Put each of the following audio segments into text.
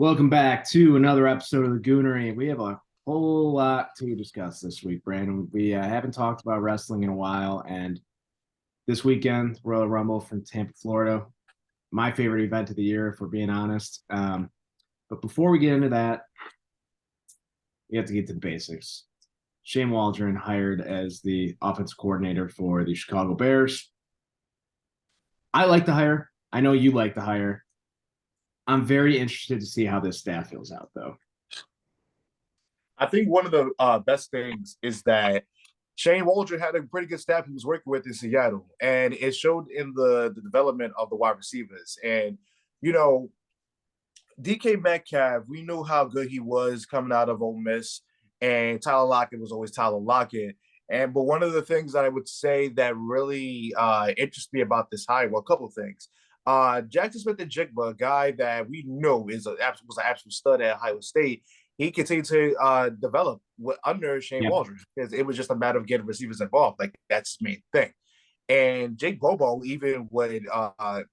Welcome back to another episode of the Goonery. We have a whole lot to discuss this week, Brandon. We haven't talked about wrestling in a while, and this weekend, Royal Rumble from Tampa, Florida, my favorite event of the year, if we're being honest. But before we get into that, we have to get to the basics. Shane Waldron hired as the offensive coordinator for the Chicago Bears. I like the hire. I know you like the hire. I'm very interested to see how this staff fills out, though. I think one of the best things is that Shane Waldron had a pretty good staff he was working with in Seattle, and it showed in the development of the wide receivers. And, you know, DK Metcalf, we knew how good he was coming out of Ole Miss, and Tyler Lockett was always Tyler Lockett. But one of the things that I would say that really interests me about this hire, well, a couple of things. Jackson Smith-Njigba, a guy that we know was an absolute stud at Ohio State, he continued to develop under Shane Waldron because it was just a matter of getting receivers involved. Like, that's his main thing. And Jake Bobo even would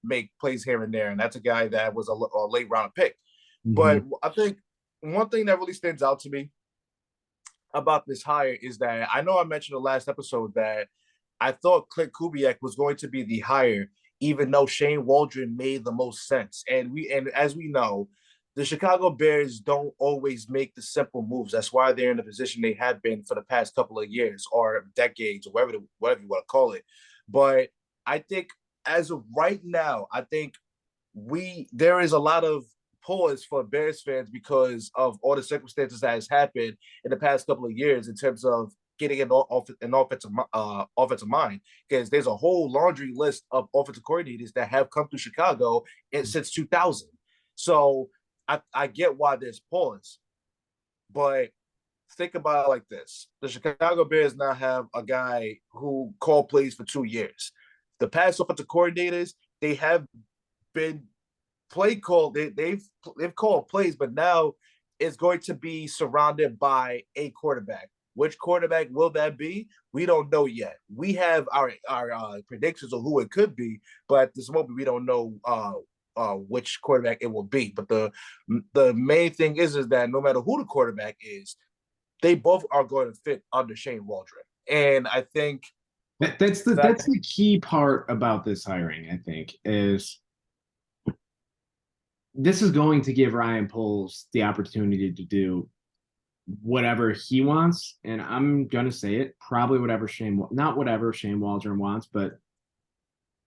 make plays here and there, and that's a guy that was a late round pick. Mm-hmm. But I think one thing that really stands out to me about this hire is that I know I mentioned the last episode that I thought Clint Kubiak was going to be the hire, even though Shane Waldron made the most sense. And as we know, the Chicago Bears don't always make the simple moves. That's why they're in the position they have been for the past couple of years or decades or whatever you want to call it. But I think as of right now, I think there is a lot of pause for Bears fans because of all the circumstances that has happened in the past couple of years in terms of getting an offensive mind, because there's a whole laundry list of offensive coordinators that have come to Chicago since 2000. So I get why there's pause, but think about it like this. The Chicago Bears now have a guy who called plays for 2 years. The past offensive coordinators, they have been play called. They've called plays, but now it's going to be surrounded by a quarterback. Which quarterback will that be? We don't know yet. We have our predictions of who it could be, but at this moment we don't know which quarterback it will be. But the main thing is that no matter who the quarterback is, they both are going to fit under Shane Waldron. And I think that's the key part about this hiring, I think, is this is going to give Ryan Poles the opportunity to do whatever he wants. And I'm going to say it, probably not whatever Shane Waldron wants, but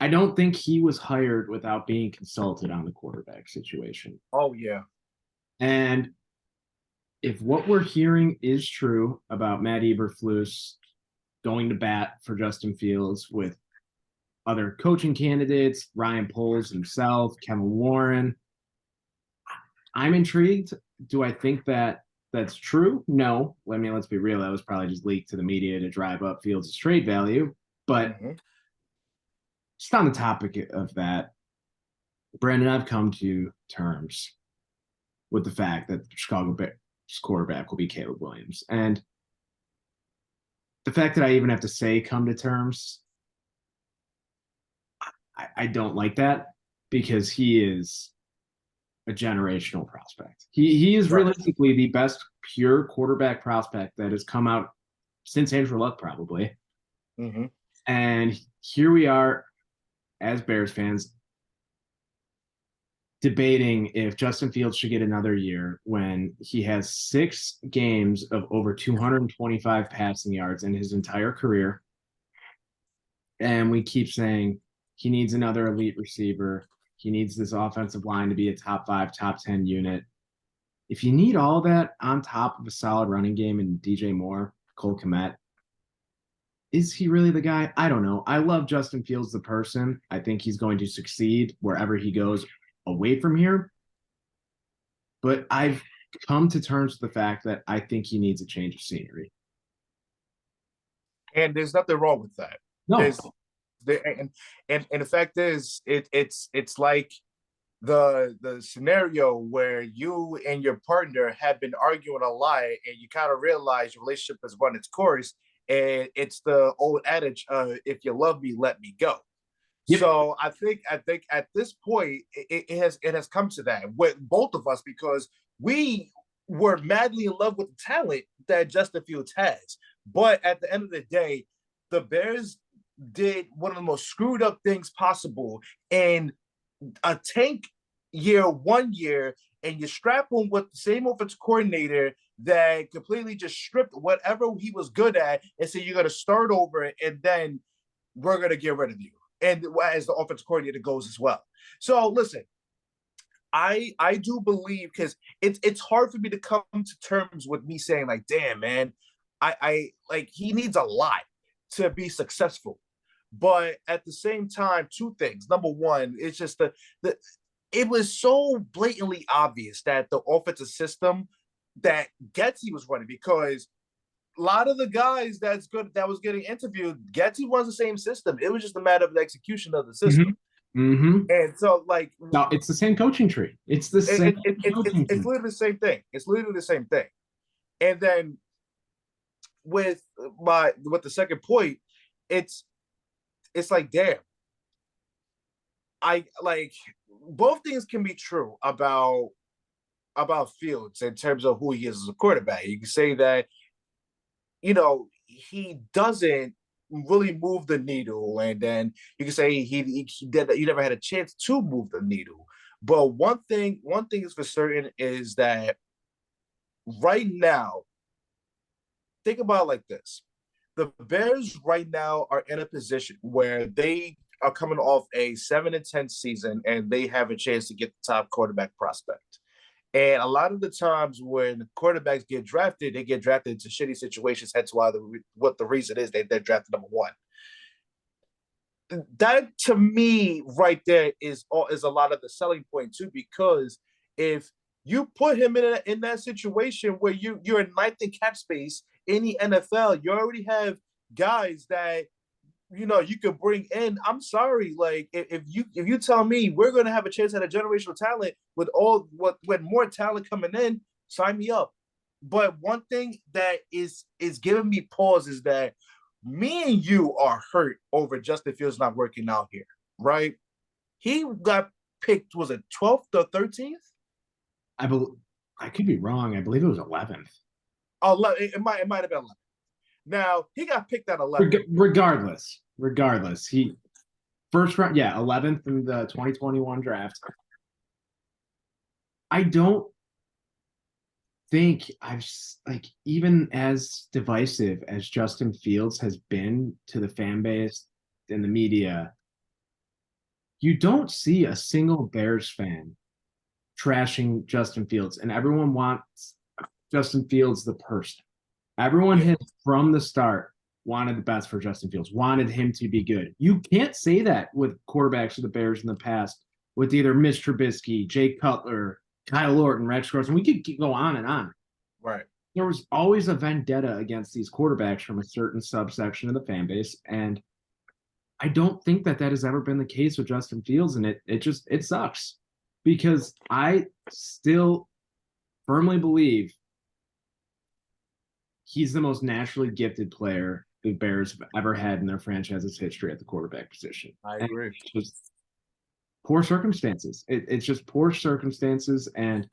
I don't think he was hired without being consulted on the quarterback situation. Oh, yeah. And if what we're hearing is true about Matt Eberflus going to bat for Justin Fields with other coaching candidates, Ryan Poles himself, Kevin Warren, I'm intrigued. Do I think that that's true? No. I mean, let's be real. That was probably just leaked to the media to drive up Fields' trade value. But just on the topic of that, Brandon, I've come to terms with the fact that the Chicago Bears quarterback will be Caleb Williams. And the fact that I even have to say come to terms, I don't like that, because he is a generational prospect. He is realistically the best pure quarterback prospect that has come out since Andrew Luck, probably. Mm-hmm. And here we are as Bears fans debating if Justin Fields should get another year when he has 6 games of over 225 passing yards in his entire career. And we keep saying he needs another elite receiver. He needs this offensive line to be a top 5, top 10 unit. If you need all that on top of a solid running game and DJ Moore, Cole Kmet, is he really the guy? I don't know. I love Justin Fields, the person. I think he's going to succeed wherever he goes away from here. But I've come to terms with the fact that I think he needs a change of scenery. And there's nothing wrong with that. No. And the fact is, it's like the scenario where you and your partner have been arguing a lot, and you kind of realize your relationship has run its course, and it's the old adage, if you love me, let me go. Yep. So I think at this point it has come to that with both of us because we were madly in love with the talent that Justin Fields has. But at the end of the day, the Bears did one of the most screwed up things possible in a tank year, 1 year, and you strap him with the same offensive coordinator that completely just stripped whatever he was good at and say you're going to start over and then we're going to get rid of you. And as the offensive coordinator goes as well. So listen, I do believe because it's hard for me to come to terms with me saying like, damn man, I like he needs a lot to be successful. But at the same time, two things. Number one, it's just the it was so blatantly obvious that the offensive system that Getty was running because a lot of the guys that was getting interviewed, Getty was the same system. It was just a matter of the execution of the system. And so, like, no, it's the same coaching tree. It's the same. It's literally the same thing. It's literally the same thing. And then with the second point, it's like, damn. I like both things can be true about Fields in terms of who he is as a quarterback. You can say that, he doesn't really move the needle, and then you can say he never had a chance to move the needle. But one thing is for certain is that right now, think about it like this: the Bears right now are in a position where they are coming off a 7-10 season, and they have a chance to get the top quarterback prospect. And a lot of the times when quarterbacks get drafted, they get drafted into shitty situations. Hence why what the reason is they're drafted number one. That to me right there is a lot of the selling point too, because if you put him in that situation where you're in ninth in cap space in the NFL, you already have guys that you could bring in. I'm sorry, like if you tell me we're going to have a chance at a generational talent with more talent coming in, sign me up. But one thing that is giving me pause is that me and you are hurt over Justin Fields not working out here, right? He got picked, was it 12th or 13th? I could be wrong. I believe it was 11th. Oh, it might have been 11th. Now, he got picked at 11. Regardless, he first round, 11th in the 2021 draft. I don't think even as divisive as Justin Fields has been to the fan base and the media, you don't see a single Bears fan trashing Justin Fields, and everyone wants Justin Fields the person. Everyone has, from the start, wanted the best for Justin Fields, wanted him to be good. You can't say that with quarterbacks of the Bears in the past, with either Mitch Trubisky, Jay Cutler, Kyle Orton, Rex Gross, and we could go on and on. Right. There was always a vendetta against these quarterbacks from a certain subsection of the fan base, and I don't think that has ever been the case with Justin Fields, and it sucks because I still firmly believe he's the most naturally gifted player the Bears have ever had in their franchise's history at the quarterback position. I agree. And it's just poor circumstances. It's just poor circumstances. And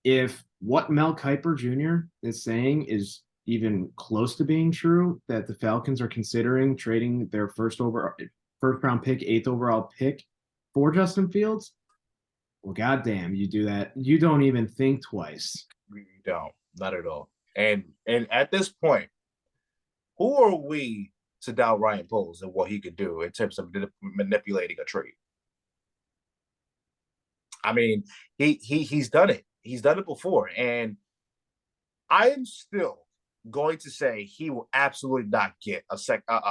if what Mel Kiper Jr. is saying is even close to being true, that the Falcons are considering trading their first round pick, 8th overall pick for Justin Fields, well, goddamn, you do that. You don't even think twice. You don't, not at all. And at this point, who are we to doubt Ryan Poles and what he could do in terms of manipulating a trade? I mean, he's done it. He's done it before, and I am still going to say he will absolutely not get a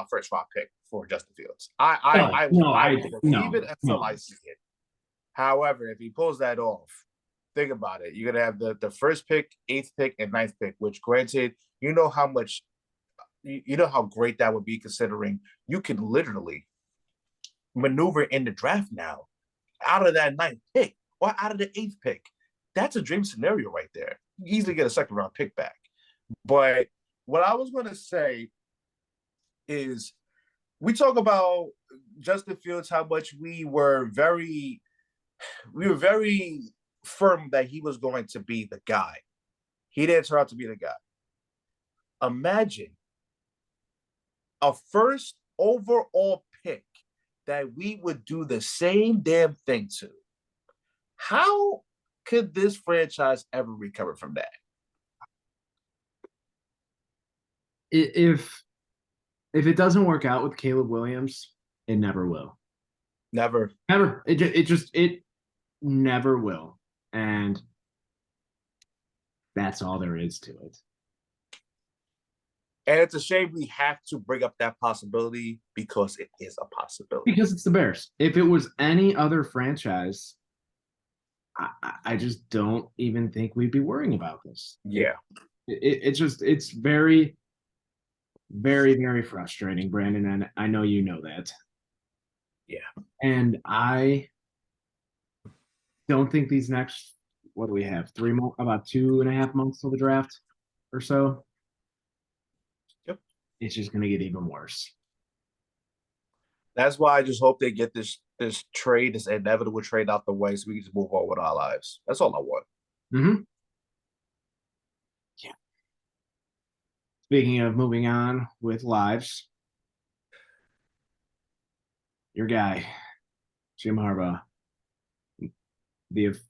first round pick for Justin Fields. I believe it until I see it. However, if he pulls that off, think about it. You're gonna have the first pick, 8th pick, and 9th pick. Which, granted, you know how great that would be, considering you can literally maneuver in the draft now out of that 9th pick or out of the 8th pick. That's a dream scenario right there. You easily get a second round pick back. But what I was going to say is we talk about Justin Fields, how much we were very firm that he was going to be the guy. He didn't turn out to be the guy. Imagine a first overall pick that we would do the same damn thing to. How could this franchise ever recover from that? If it doesn't work out with Caleb Williams, it never will. Never. Never. It never will. And that's all there is to it. And it's a shame we have to bring up that possibility because it is a possibility. Because it's the Bears. If it was any other franchise, I just don't even think we'd be worrying about this. Yeah. It's very, very, very frustrating, Brandon, and I know you know that. Yeah. And I don't think these next, what do we have? About 2.5 months till the draft or so. Yep. It's just going to get even worse. That's why I just hope they get this trade, this inevitable trade out the way so we can just move on with our lives. That's all I want. Mm-hmm. Yeah. Speaking of moving on with lives, your guy, Jim Harbaugh,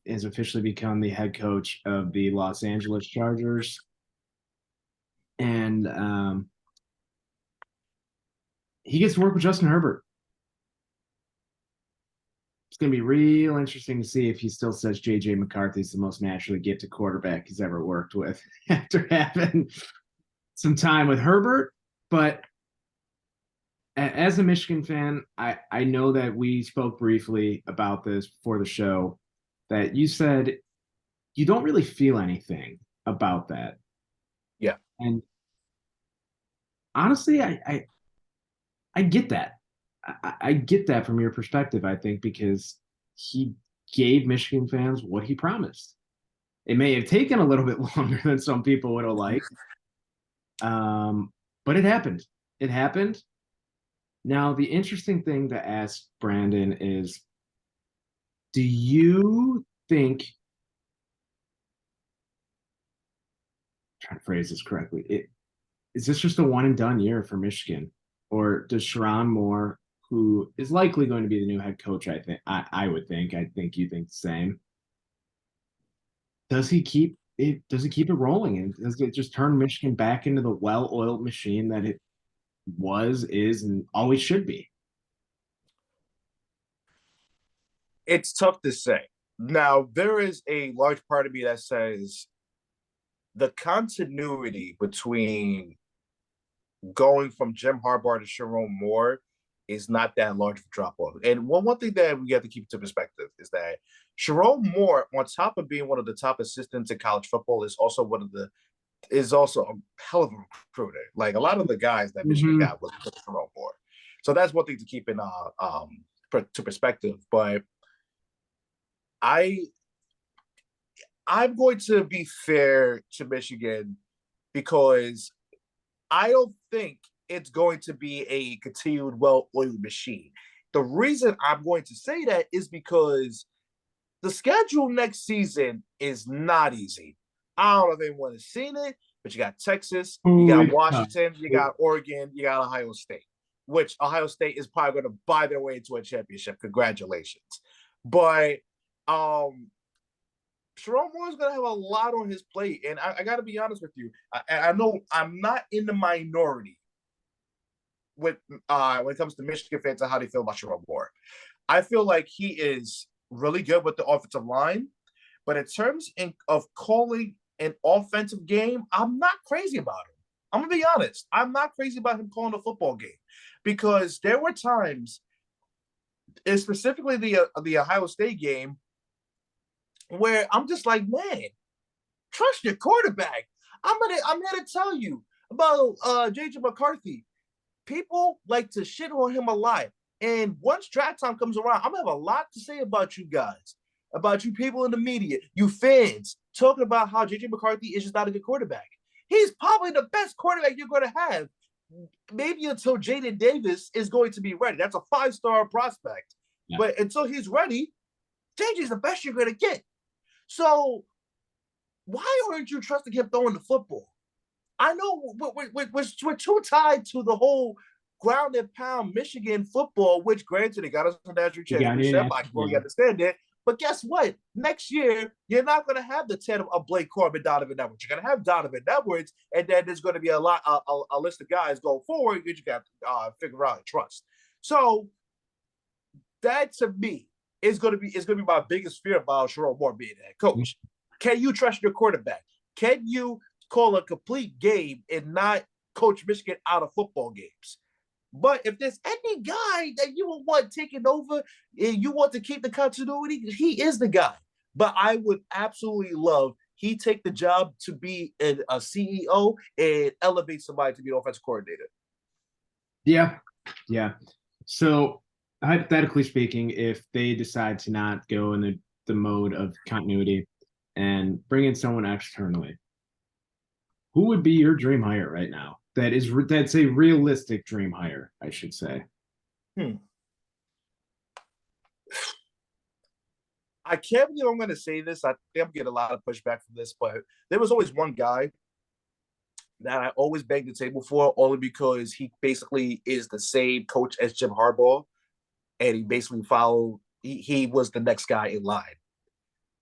has officially become the head coach of the Los Angeles Chargers. And he gets to work with Justin Herbert. It's going to be real interesting to see if he still says J.J. McCarthy's the most naturally gifted quarterback he's ever worked with after having some time with Herbert. But as a Michigan fan, I know that we spoke briefly about this before the show, that you said you don't really feel anything about that. Yeah. And honestly, I get that. I get that from your perspective, I think, because he gave Michigan fans what he promised. It may have taken a little bit longer than some people would have liked, but it happened. It happened. Now, the interesting thing to ask Brandon is, do you think, I'm trying to phrase this correctly, is this just a one and done year for Michigan? Or does Sharon Moore, who is likely going to be the new head coach, I would think, I think you think the same, does he keep it rolling? And does it just turn Michigan back into the well-oiled machine that it was, is, and always should be? It's tough to say. Now, there is a large part of me that says the continuity between going from Jim Harbaugh to Sharon Moore is not that large of a drop off. And one thing that we have to keep into perspective is that Sharon Moore, on top of being one of the top assistants in college football, is also a hell of a recruiter. Like a lot of the guys that Michigan got was Sharon Moore. So that's one thing to keep in to perspective. But I'm going to be fair to Michigan because I don't think it's going to be a continued well-oiled machine. The reason I'm going to say that is because the schedule next season is not easy. I don't know if anyone has seen it, but you got Texas, you got Washington, you got Oregon, you got Ohio State, which Ohio State is probably going to buy their way into a championship. Congratulations. But Sharon Moore is going to have a lot on his plate. And I got to be honest with you. I know I'm not in the minority with when it comes to Michigan fans and how they feel about Sharon Moore. I feel like he is really good with the offensive line. But in terms of calling an offensive game, I'm not crazy about him. I'm going to be honest. I'm not crazy about him calling a football game. Because there were times, and specifically the Ohio State game, where I'm just like, man, trust your quarterback. I'm here to tell you about J.J. McCarthy. People like to shit on him a lot. And once draft time comes around, I'm going to have a lot to say about you guys, about you people in the media, you fans, talking about how J.J. McCarthy is just not a good quarterback. He's probably the best quarterback you're going to have maybe until Jaden Davis is going to be ready. That's a 5-star prospect. Yeah. But until he's ready, JJ's the best you're going to get. So why aren't you trusting him throwing the football? I know we're too tied to the whole ground and pound Michigan football, which granted it got us a national championship. I fully understand it. But guess what? Next year, you're not going to have the 10 of Blake Corbin, Donovan Edwards. You're going to have Donovan Edwards, and then there's going to be a list of guys going forward that you got to figure out and trust. So that to me is going to be my biggest fear about Sherrone Moore being a head coach. Can you trust your quarterback? Can you call a complete game and not coach Michigan out of football games? But if there's any guy that you would want taking over and you want to keep the continuity, he is the guy. But I would absolutely love he take the job to be a CEO and elevate somebody to be an offensive coordinator. Yeah. Yeah. So hypothetically speaking, if they decide to not go in the mode of continuity and bring in someone externally, who would be your dream hire right now? That's a realistic dream hire, I should say. I can't believe I'm going to say this. I think I'm getting a lot of pushback from this, but there was always one guy that I always banged the table for, only because he basically is the same coach as Jim Harbaugh, and he basically followed. He was the next guy in line.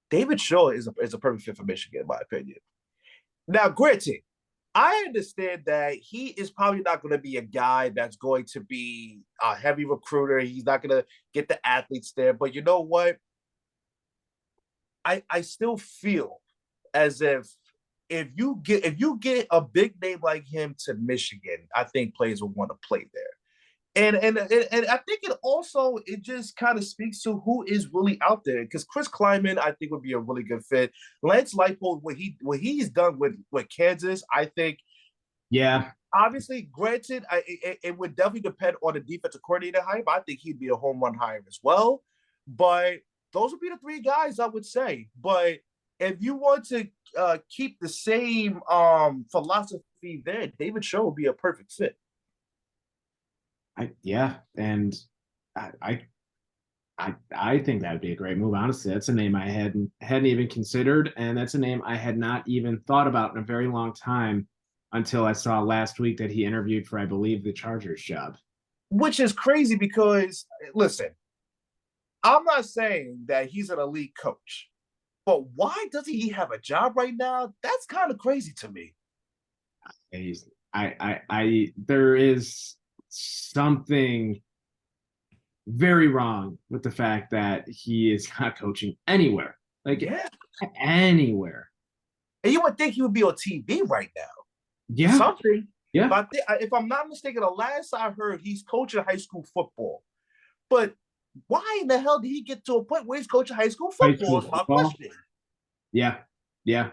David Shaw is a perfect fit for Michigan, in my opinion. Now, granted, I understand that he is probably not going to be a guy that's going to be a heavy recruiter. He's not going to get the athletes there. But you know what? I still feel as if you get a big name like him to Michigan, I think players will want to play there. And I think it just kind of speaks to who is really out there, because Chris Kleiman, I think, would be a really good fit. Lance Leipold, what he's done with Kansas, I think. Yeah. Obviously, granted, it would definitely depend on the defensive coordinator hire. But I think he'd be a home run hire as well. But those would be the three guys I would say. But if you want to keep the same philosophy there, David Shaw would be a perfect fit. I think that would be a great move. Honestly, that's a name I hadn't even considered, and that's a name I had not even thought about in a very long time until I saw last week that he interviewed for, I believe, the Chargers job. Which is crazy because, listen, I'm not saying that he's an elite coach, but why doesn't he have a job right now? That's kind of crazy to me. There is something very wrong with the fact that he is not coaching anywhere. Anywhere. And you would think he would be on TV right now. Yeah. Something. Yeah. But if I'm not mistaken, the last I heard, he's coaching high school football. But why in the hell did he get to a point where he's coaching high school football? Is my question. Yeah. Yeah.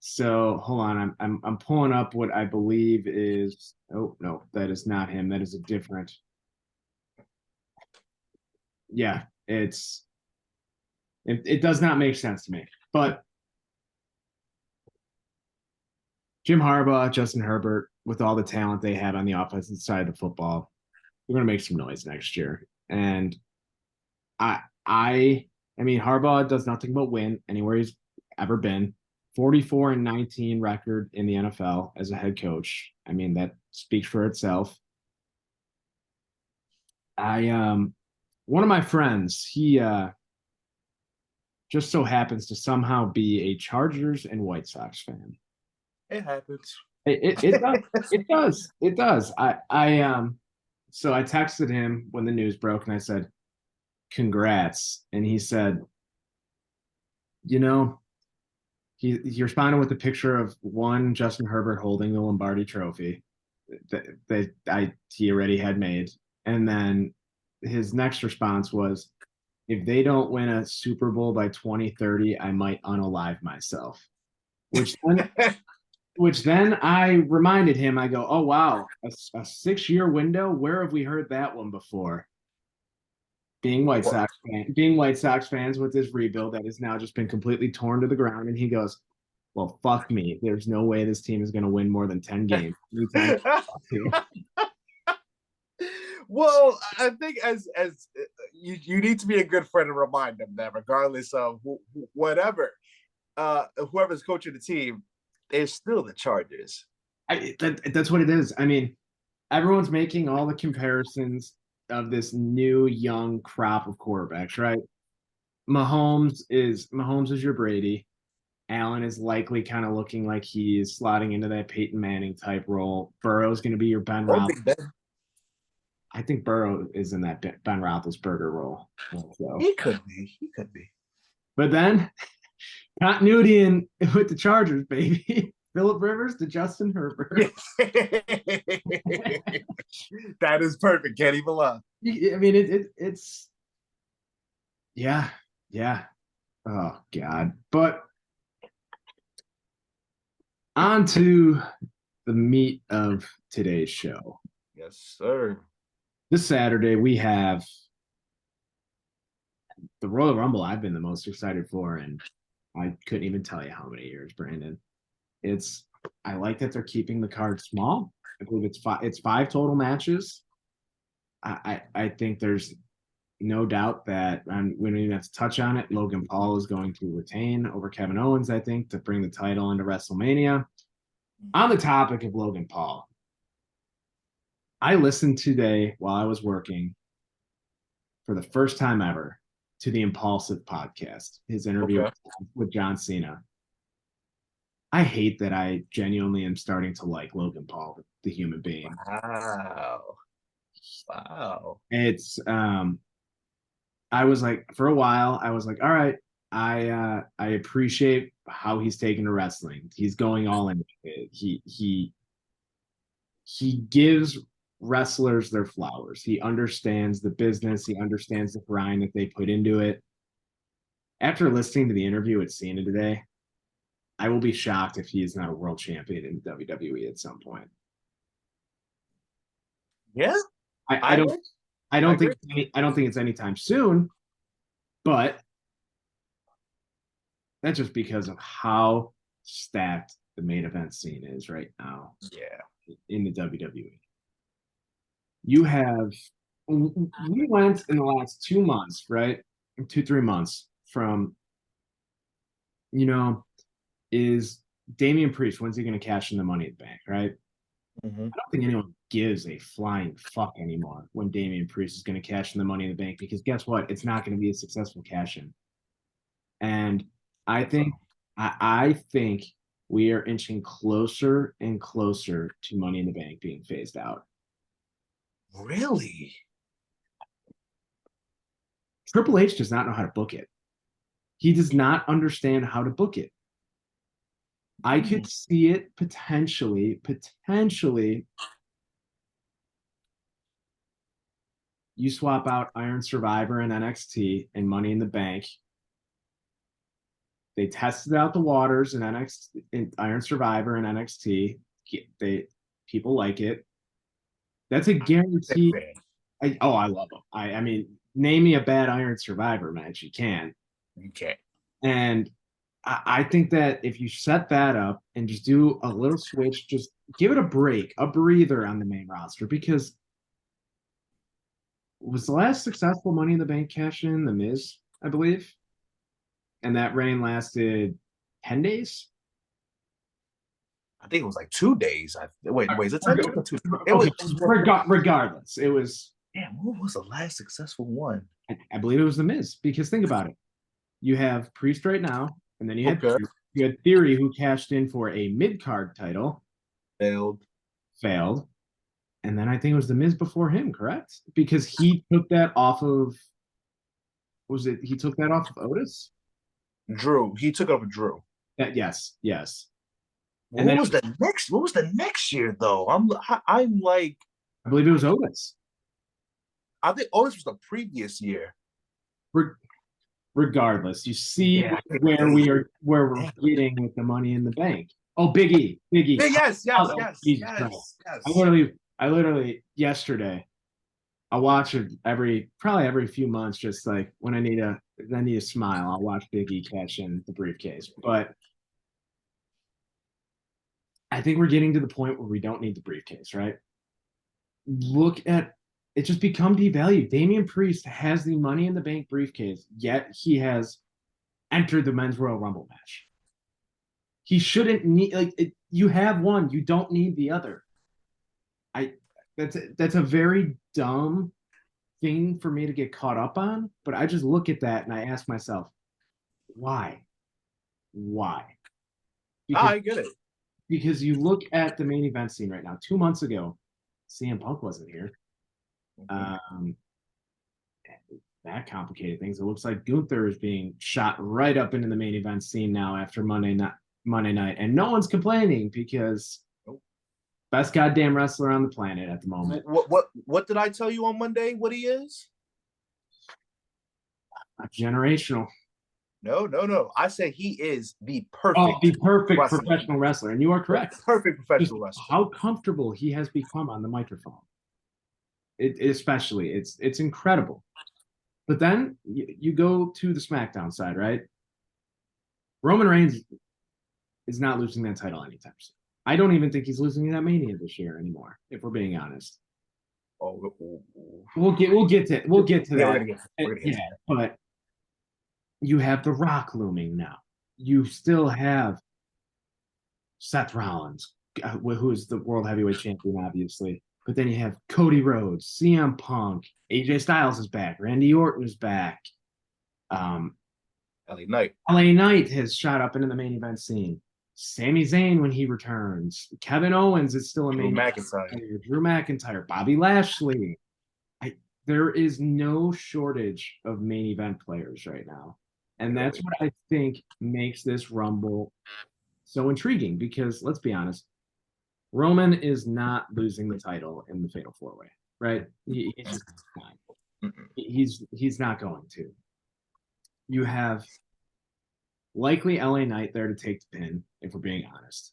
So hold on, I'm pulling up what I believe is. Oh no, that is not him. That is a different. Yeah, it does not make sense to me. But Jim Harbaugh, Justin Herbert, with all the talent they have on the offensive side of the football, they're going to make some noise next year. And I mean, Harbaugh does nothing but win anywhere he's ever been. 44-19 record in the NFL as a head coach. I mean, that speaks for itself. One of my friends, he just so happens to somehow be a Chargers and White Sox fan. It happens. It does. It does. So I texted him when the news broke and I said, congrats. And he said, you know, he responded with a picture of one Justin Herbert holding the Lombardi trophy that he already had made. And then his next response was, if they don't win a Super Bowl by 2030, I might unalive myself. Which then I reminded him, I go, oh, wow, a 6-year window? Where have we heard that one before? Being White Sox fans with this rebuild that has now just been completely torn to the ground. And he goes, well, fuck me. There's no way this team is going to win more than 10 games. Anytime Well, I think as you need to be a good friend and remind them that regardless of whatever, whoever's coaching the team, they're still the Chargers. That's what it is. I mean, everyone's making all the comparisons of this new young crop of quarterbacks, right? Mahomes is your Brady. Allen is likely kind of looking like he's slotting into that Peyton Manning type role. Burrow's going to be your Ben Roethlisberger. I think Burrow is in that Ben Roethlisberger role. So. He could be. He could be. But then continuity with the Chargers, baby. Phillip Rivers to Justin Herbert. That is perfect. Can't even lie. I mean, it's yeah. Oh God. But on to the meat of today's show. Yes, sir. This Saturday we have the Royal Rumble I've been the most excited for, and I couldn't even tell you how many years, Brandon. I like that they're keeping the card small. I believe it's five total matches. I think there's no doubt that we don't even have to touch on it. Logan Paul is going to retain over Kevin Owens, I think, to bring the title into WrestleMania. On the topic of Logan Paul, I listened today while I was working for the first time ever to the Impulsive podcast, his interview with John Cena. I hate that I genuinely am starting to like Logan Paul, the human being. Wow. It's I was like, for a while, I was like, all right, I appreciate how he's taken to wrestling. He's going all in. He gives wrestlers their flowers. He understands the business. He understands the grind that they put into it. After listening to the interview with Cena today, I will be shocked if he is not a world champion in WWE at some point. Yeah, I don't think it's anytime soon, but that's just because of how stacked the main event scene is right now. Yeah, in the WWE. We went in the last 2 months, right? 2-3 months from, is Damian Priest, when's he going to cash in the Money in the Bank, right? Mm-hmm. I don't think anyone gives a flying fuck anymore when Damian Priest is going to cash in the Money in the Bank, because guess what? It's not going to be a successful cash in. And I think we are inching closer and closer to Money in the Bank being phased out. Really? Triple H does not know how to book it. He does not understand how to book it. I could see it potentially. You swap out Iron Survivor and NXT and Money in the Bank. They tested out the waters in NXT, in Iron Survivor and NXT. People like it. That's a guarantee. I love them. I mean, name me a bad Iron Survivor match. You can. Okay. And I think that if you set that up and just do a little switch, just give it a break, a breather on the main roster, because was the last successful Money in the Bank cash in The Miz, I believe, and that reign lasted 10 days. I think it was like 2 days. Wait, is it 10 days or 2 days? Regardless, it was. Damn, what was the last successful one? I believe it was The Miz, because think about it. You have Priest right now, and then you had Theory, who cashed in for a mid-card title. Failed. And then I think it was The Miz before him, correct? Because he took that off of he took that off of Otis? Drew. He took over Drew. Yes. What was the next year though? I'm like, I believe it was Otis. I think Otis was the previous year. Regardless, you see where we're getting with the Money in the Bank. Oh, Big E. Yes. I literally yesterday, I watch it probably every few months, just like when I need a smile, I'll watch Big E cash in the briefcase. But I think we're getting to the point where we don't need the briefcase, right? Look at it, just become devalued. Damian Priest has the Money in the Bank briefcase, yet he has entered the Men's Royal Rumble match. He shouldn't need you have one, you don't need the other. That's a very dumb thing for me to get caught up on, but I just look at that and I ask myself, why? Why? I get it. Because you look at the main event scene right now. 2 months ago, CM Punk wasn't here. That complicated things. It looks like Gunther is being shot right up into the main event scene now after Monday night, and no one's complaining because best goddamn wrestler on the planet at the moment. What did I tell you on Monday? What he is? Generational. No. I said he is the perfect professional wrestler, and you are correct. Perfect professional wrestler. How comfortable he has become on the microphone. Especially, it's incredible. But then you go to the SmackDown side, right? Roman Reigns is not losing that title anytime soon. I don't even think he's losing that Mania this year anymore, if we're being honest. We'll get to that. Yeah, but you have The Rock looming now. You still have Seth Rollins, who is the World Heavyweight Champion, obviously. But then you have Cody Rhodes, CM Punk, AJ Styles is back, Randy Orton is back. LA Knight. LA Knight has shot up into the main event scene. Sami Zayn when he returns. Kevin Owens is still a main event. Drew McIntyre, Bobby Lashley. There is no shortage of main event players right now. And that's what I think makes this Rumble so intriguing because, let's be honest, Roman is not losing the title in the Fatal 4-Way, right? He's not going to. You have likely LA Knight there to take the pin, if we're being honest.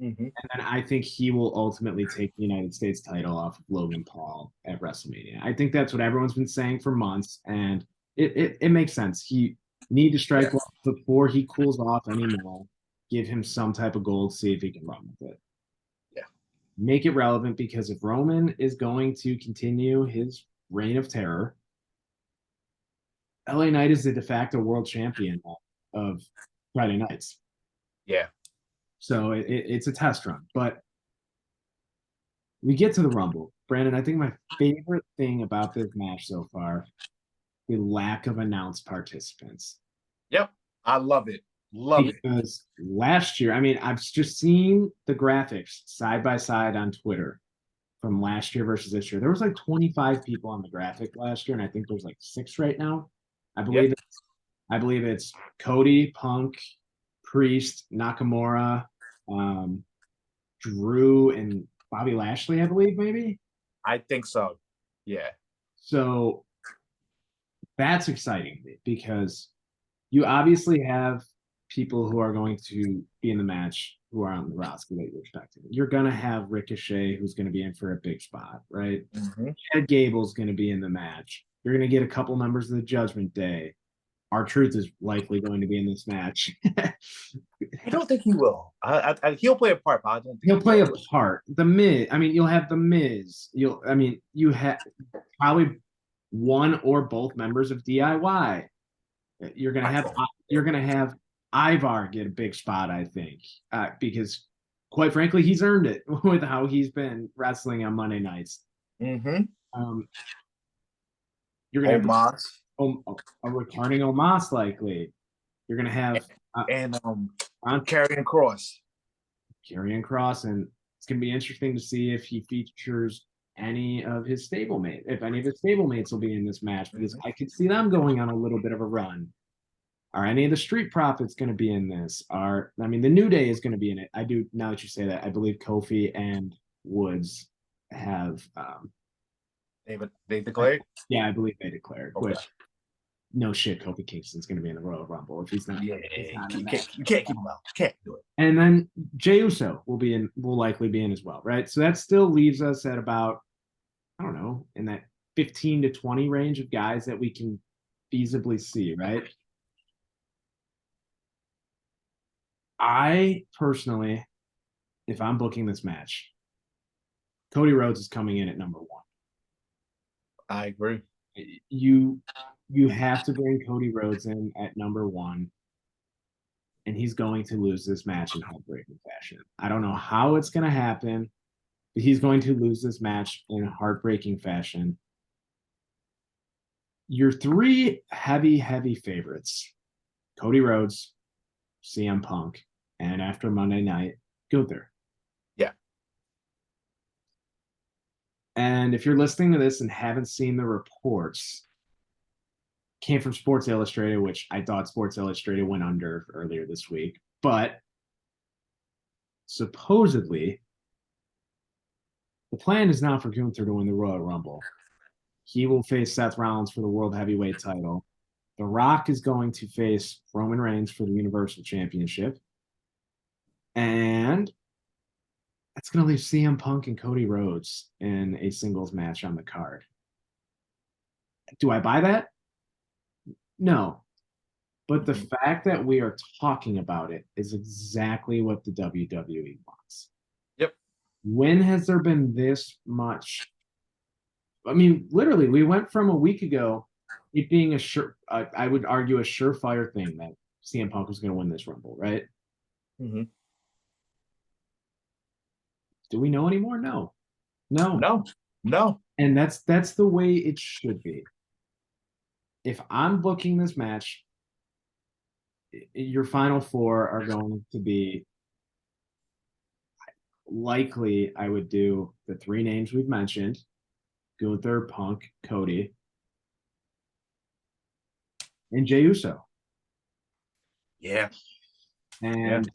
Mm-hmm. And then I think he will ultimately take the United States title off of Logan Paul at WrestleMania. I think that's what everyone's been saying for months, and it makes sense. He need to strike before he cools off anymore. Give him some type of gold, see if he can run with it. Yeah. Make it relevant because if Roman is going to continue his reign of terror, LA Knight is the de facto world champion of Friday nights. Yeah. So it's a test run. But we get to the Rumble. Brandon, I think my favorite thing about this match so far, the lack of announced participants. Yep. I love it. Because last year, I mean, I've just seen the graphics side by side on Twitter from last year versus this year. There was like 25 people on the graphic last year, and I think there's like 6 right now. I believe it's Cody, Punk, Priest, Nakamura, Drew, and Bobby Lashley, I believe, maybe. I think so. Yeah. So that's exciting because you obviously have people who are going to be in the match who are on the roster that you're expecting. You're going to have Ricochet, who's going to be in for a big spot, right? Mm-hmm. Chad Gable's going to be in the match. You're going to get a couple members of the Judgment Day. R-Truth is likely going to be in this match. I don't think he will. He'll play a part, but I don't think he'll play a part. The Miz. I mean, you'll have the Miz. You have probably one or both members of DIY. You're gonna have Ivar get a big spot, I think, because quite frankly, he's earned it with how he's been wrestling on Monday nights. Mm-hmm. You're gonna have a returning Omos likely. You're gonna have Karrion Kross. Karrion Kross, and it's gonna be interesting to see if he features any of his stablemate. If any of his stablemates will be in this match, because I could see them going on a little bit of a run. Are any of the Street Profits going to be in this? The New Day is going to be in it. I do, now that you say that, I believe Kofi and Woods have. They declared? Yeah, I believe they declared. Okay. Which, no shit, Kofi Kingston's going to be in the Royal Rumble if he's not. Yeah, you can't keep him out. You can't do it. And then Jey Uso will likely be in as well, right? So that still leaves us at about, I don't know, in that 15 to 20 range of guys that we can feasibly see, right? I personally if I'm booking this match, Cody Rhodes is coming in at number 1. I agree. You have to bring Cody Rhodes in at number 1, and he's going to lose this match in heartbreaking fashion. I don't know how it's going to happen, but he's going to lose this match in heartbreaking fashion. Your 3 heavy favorites: Cody Rhodes, CM Punk, and after Monday night, Gunther. Yeah. And if you're listening to this and haven't seen the reports, came from Sports Illustrated, which I thought Sports Illustrated went under earlier this week. But supposedly, the plan is not for Gunther to win the Royal Rumble. He will face Seth Rollins for the World Heavyweight title. The Rock is going to face Roman Reigns for the Universal Championship. And that's going to leave CM Punk and Cody Rhodes in a singles match on the card. Do I buy that? No. But the fact that we are talking about it is exactly what the WWE wants. Yep. When has there been this much? I mean, literally, we went from a week ago it being I would argue a surefire thing that CM Punk was going to win this Rumble, right? Mm-hmm. Do we know anymore? No. And that's the way it should be. If I'm booking this match, your final 4 are going to be likely. I would do the 3 names we've mentioned: Gunther, Punk, Cody, and Jey Uso. Yeah. And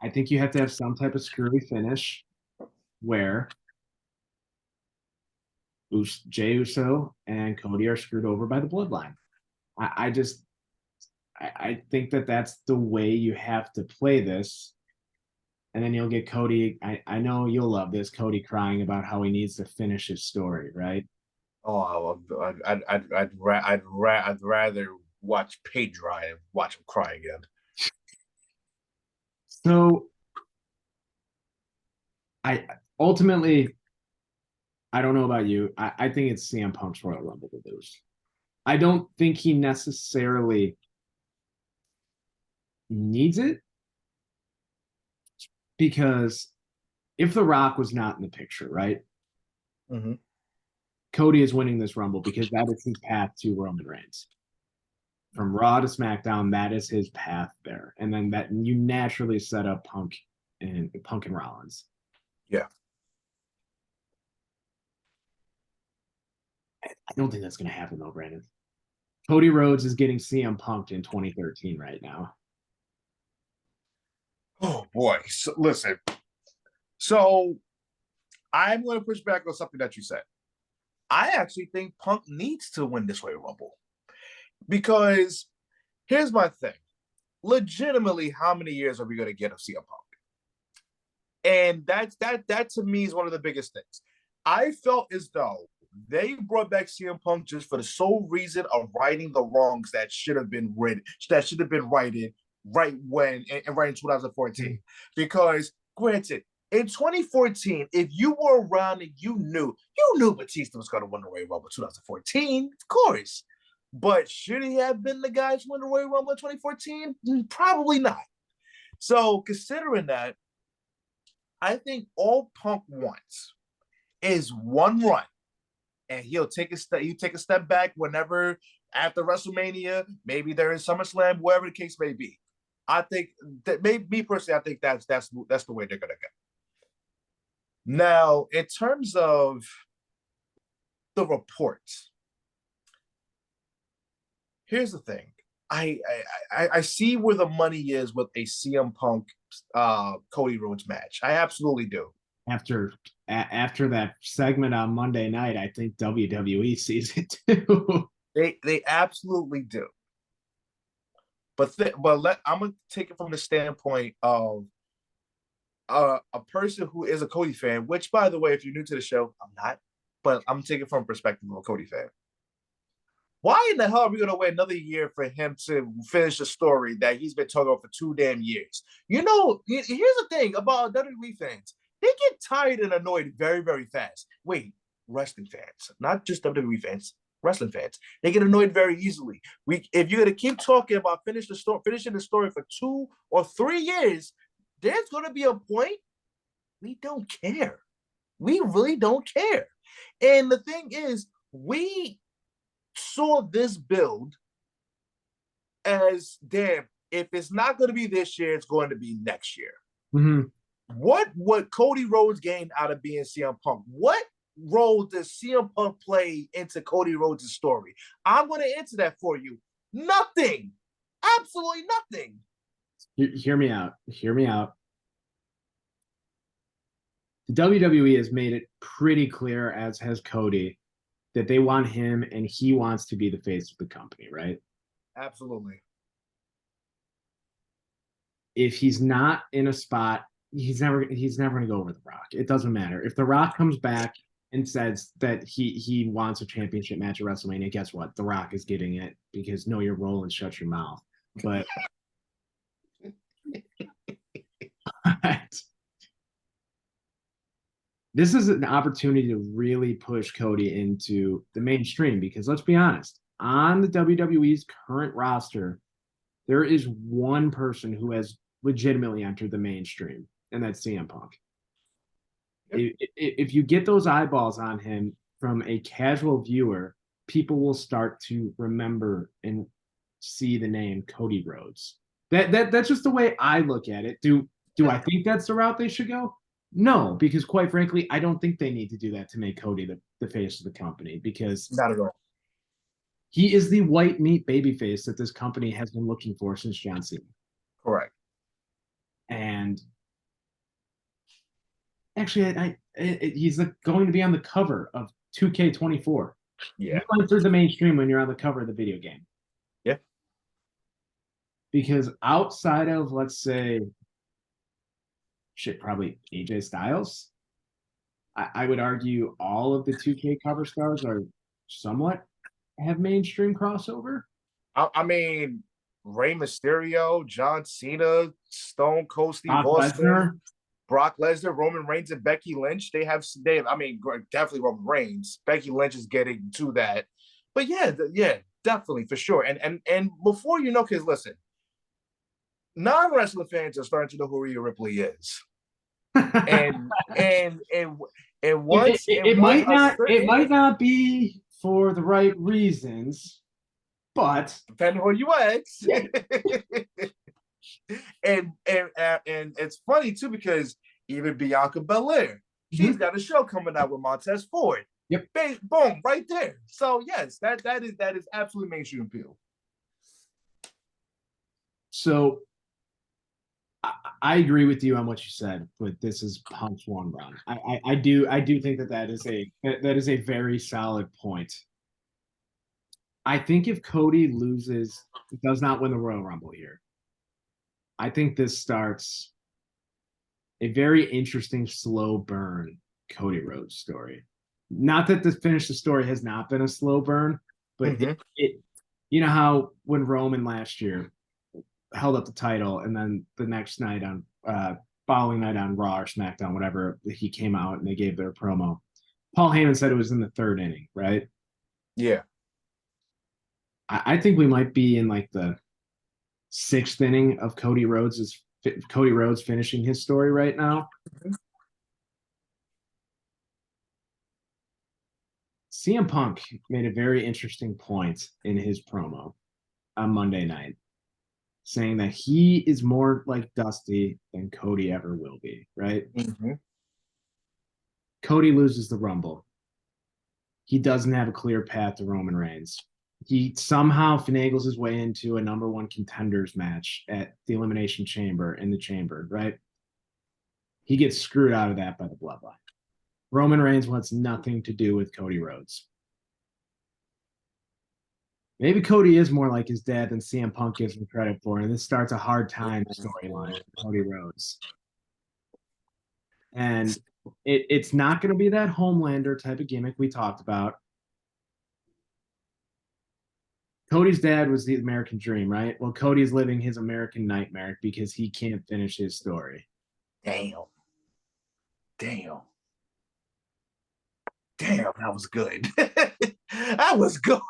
I think you have to have some type of screwy finish where Jey Uso and Cody are screwed over by the bloodline. I think that's the way you have to play this. And then you'll get Cody. I know you'll love this. Cody crying about how he needs to finish his story, right? Oh, I'd rather watch paint dry and watch him cry again. So I don't know about you. I think it's CM Punk's Royal Rumble to lose. I don't think he necessarily needs it, because if The Rock was not in the picture, right? Mm-hmm. Cody is winning this Rumble because that is his path to Roman Reigns. From Raw to SmackDown, that is his path there. And then that you naturally set up Punk and Rollins. Yeah. I don't think that's going to happen, though, Brandon. Cody Rhodes is getting CM Punked in 2013 right now. Oh, boy. So, listen. So I'm going to push back on something that you said. I actually think Punk needs to win this Royal Rumble. Because here's my thing. Legitimately, how many years are we going to get of CM Punk? And that to me is one of the biggest things. I felt as though they brought back CM Punk just for the sole reason of righting the wrongs that should have been righted right in 2014. Because granted, in 2014, if you were around and you knew Batista was going to win the Royal Rumble 2014, of course. But should he have been the guy to win the Royal Rumble in 2014? Probably not. So considering that, I think all Punk wants is one run, and he'll take a step back whenever after WrestleMania, maybe there is SummerSlam, wherever the case may be. I think that me personally, I think that's the way they're gonna go. Now, in terms of the reports, here's the thing. I see where the money is with a CM Punk Cody Rhodes match. I absolutely do. After that segment on Monday night, I think WWE sees it too. They absolutely do. But I'm gonna take it from the standpoint of a person who is a Cody fan. Which, by the way, if you're new to the show, I'm not. But I'm taking it from the perspective of a Cody fan. Why in the hell are we going to wait another year for him to finish a story that he's been talking about for 2 damn years? You know, here's the thing about WWE fans. they get tired and annoyed very, very fast. Wait, wrestling fans, not just WWE fans, wrestling fans, they get annoyed very easily. If you're gonna keep talking about finishing the story for 2 or 3 years, there's gonna be a point we don't care. We really don't care. And the thing is, we saw this build as damn. If it's not going to be this year, it's going to be next year. Mm-hmm. What would Cody Rhodes gain out of being CM Punk? What role does CM Punk play into Cody Rhodes' story? I'm going to answer that for you. Nothing. Absolutely nothing. Hear me out. Hear me out. The WWE has made it pretty clear, as has Cody, that they want him and he wants to be the face of the company, right? Absolutely. If he's not in a spot, he's never going to go over The Rock. It doesn't matter. If The Rock comes back and says that he wants a championship match at WrestleMania, guess what? The Rock is getting it, because know your role and shut your mouth. But this is an opportunity to really push Cody into the mainstream, because let's be honest, on the WWE's current roster, there is one person who has legitimately entered the mainstream, and that's CM Punk. Yep. If you get those eyeballs on him from a casual viewer, people will start to remember and see the name Cody Rhodes. That's just the way I look at it. Do I think that's the route they should go? No, because quite frankly, I don't think they need to do that to make Cody the face of the company, because not at all. He is the white meat babyface that this company has been looking for since John Cena. Correct. And actually, he's going to be on the cover of 2K24. Yeah. You enter the mainstream when you're on the cover of the video game. Yeah. Because outside of, let's say, probably AJ Styles, I would argue all of the 2K cover stars are somewhat have mainstream crossover. I mean, Rey Mysterio, John Cena, Stone Cold Steve Austin, Brock Lesnar, Roman Reigns, and Becky Lynch. They have, I mean, definitely Roman Reigns. Becky Lynch is getting to that. But yeah, definitely, for sure. And before you know, because listen, non-wrestling fans are starting to know who Rhea Ripley is. and once it might not be for the right reasons, but depending on who you ask. Yeah. and it's funny too, because even Bianca Belair, she's got a show coming out with Montez Ford. Yep. Boom, right there. So yes, that is absolutely mainstream appeal. So I agree with you on what you said, but this is Punk's one run. I do think that is a very solid point. I think if Cody does not win the Royal Rumble here, I think this starts a very interesting slow burn Cody Rhodes story. Not that the finish of the story has not been a slow burn, but it you know how when Roman last year held up the title, and then the next night on following night on Raw or SmackDown, whatever, he came out and they gave their promo. Paul Heyman said it was in the third inning, right? Yeah. I think we might be in like the sixth inning of Cody Rhodes finishing his story right now. CM Punk made a very interesting point in his promo on Monday night, saying that he is more like Dusty than Cody ever will be, right? Mm-hmm. Cody loses the Rumble. He doesn't have a clear path to Roman Reigns. He somehow finagles his way into a number one contenders match at the Elimination Chamber in the Chamber, right? He gets screwed out of that by the Bloodline. Roman Reigns wants nothing to do with Cody Rhodes. Maybe Cody is more like his dad than CM Punk gives him credit for, and this starts a hard time storyline with Cody Rhodes. And it's not going to be that Homelander type of gimmick we talked about. Cody's dad was the American dream, right? Well, Cody's living his American nightmare because he can't finish his story. Damn. Damn. Damn, that was good. That was good.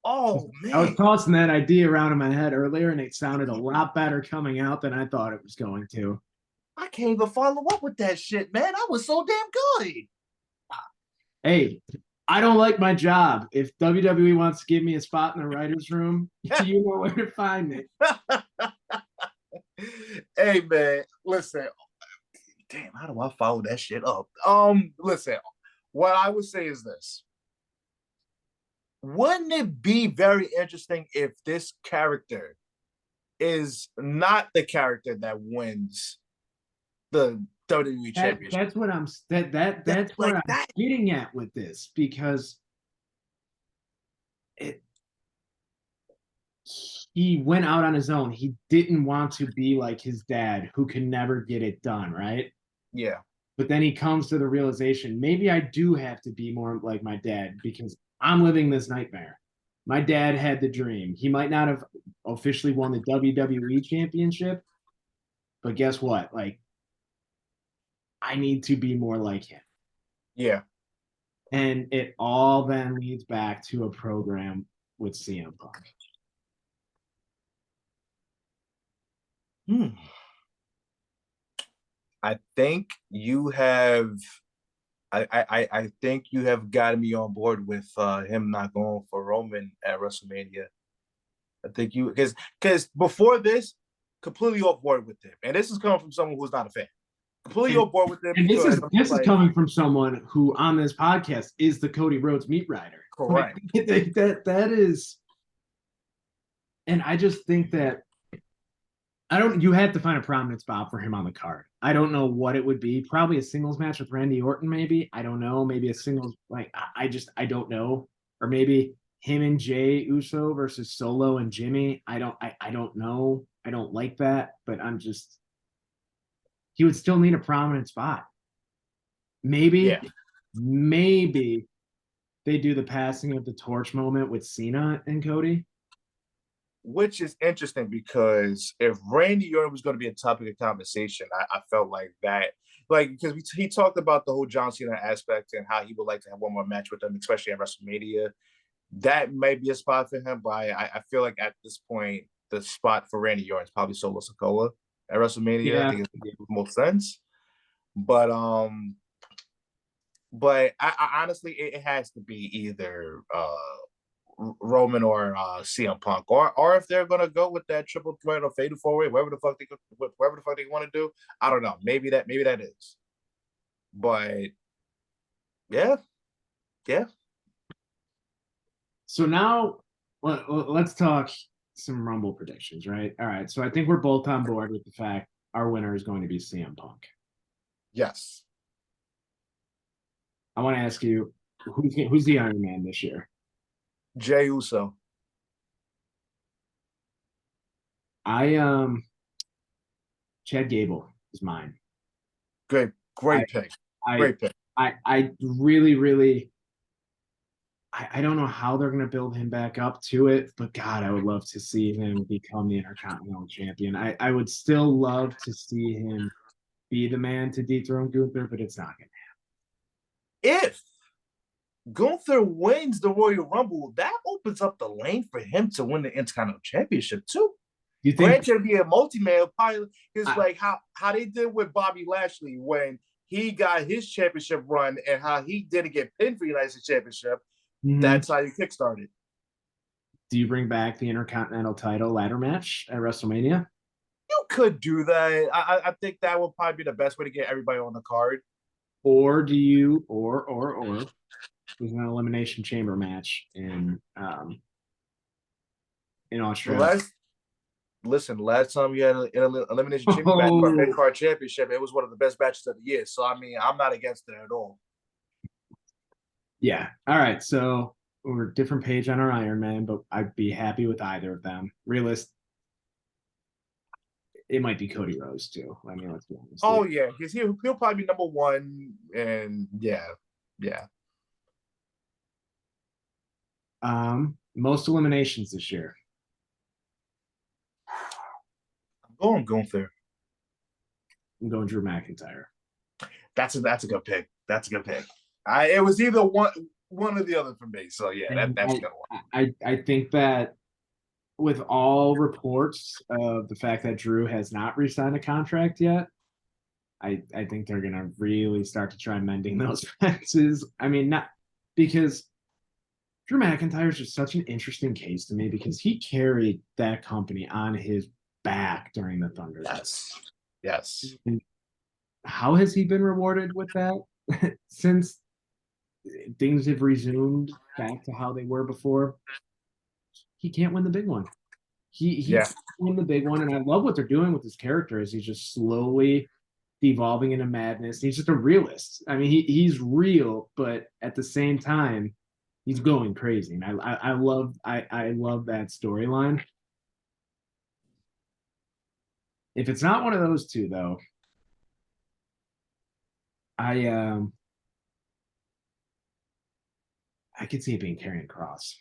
Oh I was man. tossing that idea around in my head earlier, and it sounded a lot better coming out than I thought it was going to. I can't even follow up with that shit, man. I was so damn good. Hey, I don't like my job. If WWE wants to give me a spot in the writer's room, you know where to find me. Hey man, listen. Damn, how do I follow that shit up? Listen, what I would say is this. Wouldn't it be very interesting if this character is not the character that wins the WWE championship? That's what that's like what I'm that. getting at with this, because he went out on his own. He didn't want to be like his dad, who can never get it done, right? Yeah. But then he comes to the realization, maybe I do have to be more like my dad, because I'm living this nightmare. My dad had the dream. He might not have officially won the WWE championship, but guess what? Like, I need to be more like him. Yeah. And it all then leads back to a program with CM Punk. I think you have I think you have gotten me on board with him not going for Roman at WrestleMania. I think you because before this, completely off board with him. And this is coming from someone who's not a fan. Completely off board with him And because this is coming from someone who on this podcast is the Cody Rhodes meat rider. correct. Like, that is, and I just think that you have to find a prominent spot for him on the card. I don't know what it would be. Probably a singles match with Randy Orton, maybe. I don't know. Maybe a singles, like, I don't know. Or maybe him and Jay Uso versus Solo and Jimmy. I don't know. I don't like that, but he would still need a prominent spot. Maybe, maybe they do the passing of the torch moment with Cena and Cody. Which is interesting because if Randy Orton was going to be a topic of conversation, I felt like that, like because he talked about the whole John Cena aspect and how he would like to have one more match with him, especially at WrestleMania. That may be a spot for him, but I feel like at this point the spot for Randy Orton is probably Solo Sikoa at WrestleMania. Yeah. I think it makes most sense, but I honestly it has to be either Roman or CM Punk, or if they're gonna go with that triple threat or fatal four way, whatever the fuck they want to do. I don't know. Maybe that is. But yeah. So now let's talk some Rumble predictions, right? All right. So I think we're both on board with the fact our winner is going to be CM Punk. Yes. I want to ask you, who's the Iron Man this year? Jey Uso. Chad Gable is mine. Great pick. Great pick. I really, really, I don't know how they're going to build him back up to it, but God, I would love to see him become the Intercontinental Champion. I would still love to see him be the man to dethrone Gunther, but it's not going to happen. If Gunther wins the Royal Rumble, that opens up the lane for him to win the Intercontinental Championship too. You think Granted, be a multi-man pilot is like how they did with Bobby Lashley when he got his championship run and how he didn't get pinned for the United States Championship. Mm-hmm. That's how you kickstarted. Do you bring back the Intercontinental title ladder match at WrestleMania? You could do that. I think that would probably be the best way to get everybody on the card. Or do you there's an Elimination Chamber match in Australia. Last time we had an Elimination Chamber match for a mid-card championship, it was one of the best matches of the year. So, I mean, I'm not against it at all. Yeah. All right. So we're a different page on our Iron Man, but I'd be happy with either of them. It might be Cody Rhodes too. I mean, let's be honest. Oh yeah, because he'll probably be number one, and yeah. Most eliminations this year. I'm going Gunther. I'm going Drew McIntyre. That's a good pick. That's a good pick. It was either one or the other for me. So yeah, And that's a good one. I think that with all reports of the fact that Drew has not re-signed a contract yet, I think they're gonna really start to try mending those fences. I mean, not because Drew McIntyre is just such an interesting case to me because he carried that company on his back during the Thunder. Yes. Yes. And how has he been rewarded with that since things have resumed back to how they were before? He can't win the big one. He Yeah. can't win the big one, and I love what they're doing with his character as he's just slowly devolving into madness. He's just a realist. I mean, he's real, but at the same time, he's going crazy. And I love that storyline. If it's not one of those two, though, I could see it being Karrion Kross.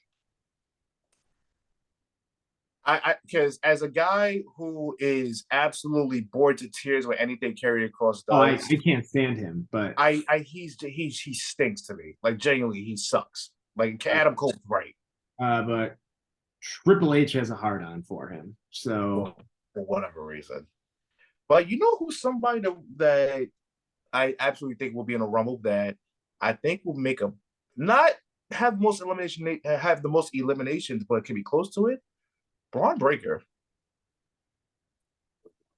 I because as a guy who is absolutely bored to tears with anything Karrion Kross does, I can't stand him, but he stinks to me. Like genuinely, he sucks. Like Adam Cole's right. But Triple H has a hard on for him, so for whatever reason. But you know who's somebody that I absolutely think will be in a Rumble that I think will make a not have the most eliminations, but can be close to it. Braun Breaker.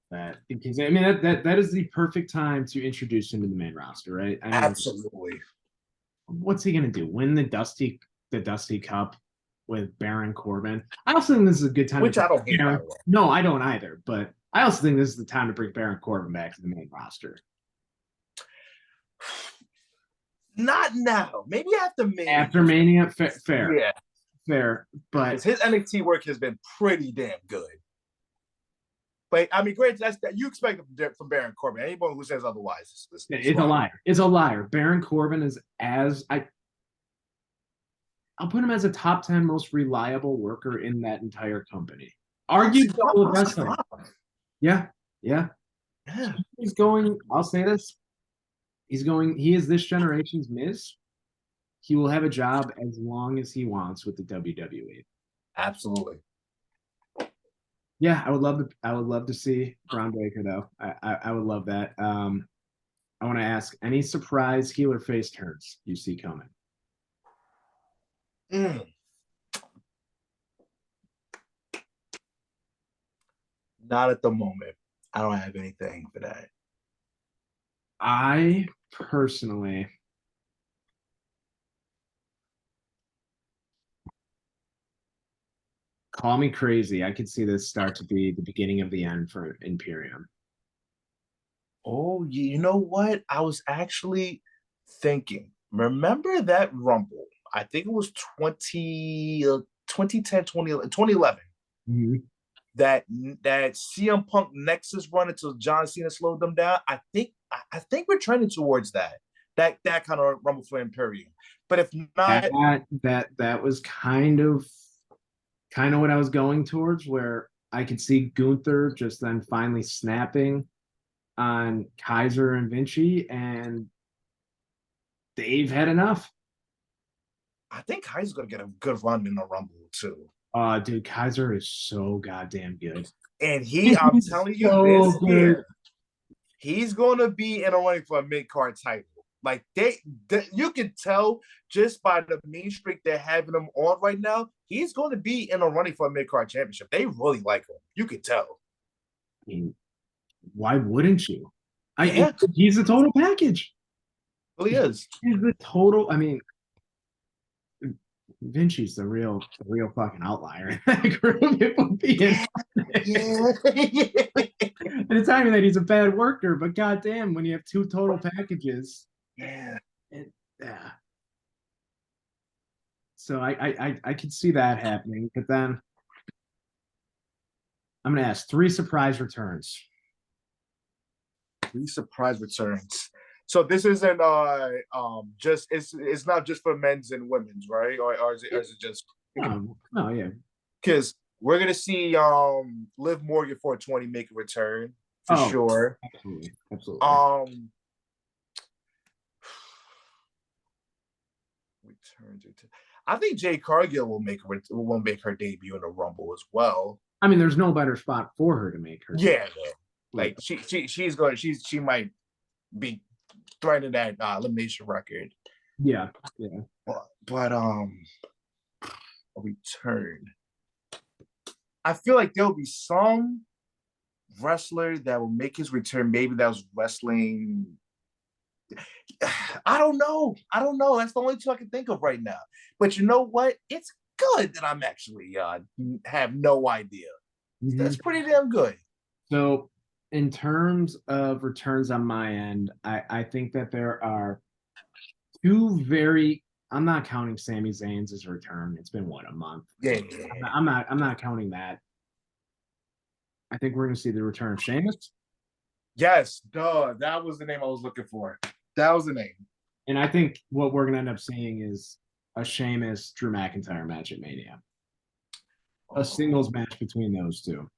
That because I mean that is the perfect time to introduce him to the main roster, right? I mean, absolutely. What's he gonna do? Win the Dusty Cup with Baron Corbin? I also think this is a good time. Which I don't hate. No, I don't either. But I also think this is the time to bring Baron Corbin back to the main roster. Not now. Maybe after Mania. After Mania, fair. Yeah. Fair. But his NXT work has been pretty damn good. But I mean, great. That's that you expect from Baron Corbin. Anyone who says otherwise is a liar. It's a liar. Baron Corbin is I'll put him as a top 10 most reliable worker in that entire company. Arguably the best thing. Yeah. He's going, I'll say this. He is this generation's Miz. He will have a job as long as he wants with the WWE. Absolutely. Yeah, I would love to see Braun Breaker though. I would love that. I want to ask any surprise heel or face turns you see coming. Not at the moment. I don't have anything for that. I personally call me crazy. I could see this start to be the beginning of the end for Imperium. Oh, you know what? I was actually thinking. Remember that Rumble? I think it was 2010, 2011. Mm-hmm. That CM Punk Nexus run until John Cena slowed them down. I think we're trending towards that kind of Rumble for Imperium. But if not, that was kind of what I was going towards, where I could see Gunther just then finally snapping on Kaiser and Vinci, and they've had enough. I think Kaiser's gonna get a good run in the Rumble too. Dude, Kaiser is so goddamn good. And I'm telling you, this year, he's gonna be in a running for a mid-card title. Like you can tell just by the mean streak they're having him on right now, he's going to be in a running for a mid-card championship. They really like him. You can tell. I mean, why wouldn't you? He's the total package. Well, he is. He's the total. I mean, Vinci's the real fucking outlier in that group. It would be and it's not even that he's a bad worker, but goddamn, when you have two total packages. Yeah. So I could see that happening, but then I'm gonna ask 3 surprise returns. 3 surprise returns. So this isn't just it's not just for men's and women's, right? Or is it just no, yeah. Because we're gonna see Liv Morgan 420 make a return for sure. Absolutely. I think Jay Cargill will make her debut in the Rumble as well. I mean, there's no better spot for her to make her. Yeah. Like she might be threatening that elimination record. Yeah. But a return. I feel like there'll be some wrestler that will make his return. Maybe that was wrestling. I don't know. That's the only two I can think of right now. But you know what? It's good that I'm actually have no idea. Mm-hmm. That's pretty damn good. So in terms of returns on my end, I think that there are two very. I'm not counting Sami Zayn's as a return. It's been a month. Yeah. I'm not counting that. I think we're going to see the return of Sheamus. Yes, duh. That was the name I was looking for. That was the name. And I think what we're going to end up seeing is a Sheamus Drew McIntyre match at Mania. A singles match between those two.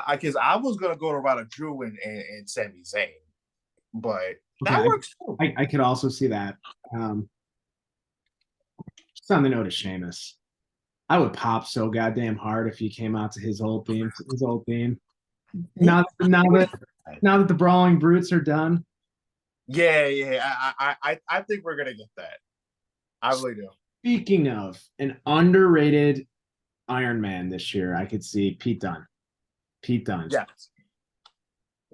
Because I was going to go to route of Drew and Sami Zayn. But that works too. I could also see that. Just on the note of Sheamus, I would pop so goddamn hard if he came out to his old theme. Now that the Brawling Brutes are done. Yeah. I think we're gonna get that. I really do. Speaking of an underrated Iron Man this year, I could see Pete Dunne. Yes.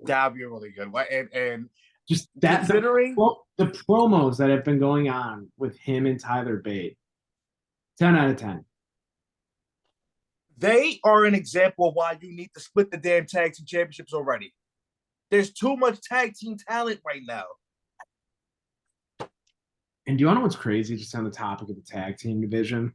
That'd be really good. And just that considering the promos that have been going on with him and Tyler Bate, 10 out of 10. They are an example of why you need to split the damn tag team championships already. There's too much tag team talent right now. And do you want to know what's crazy, just on the topic of the tag team division?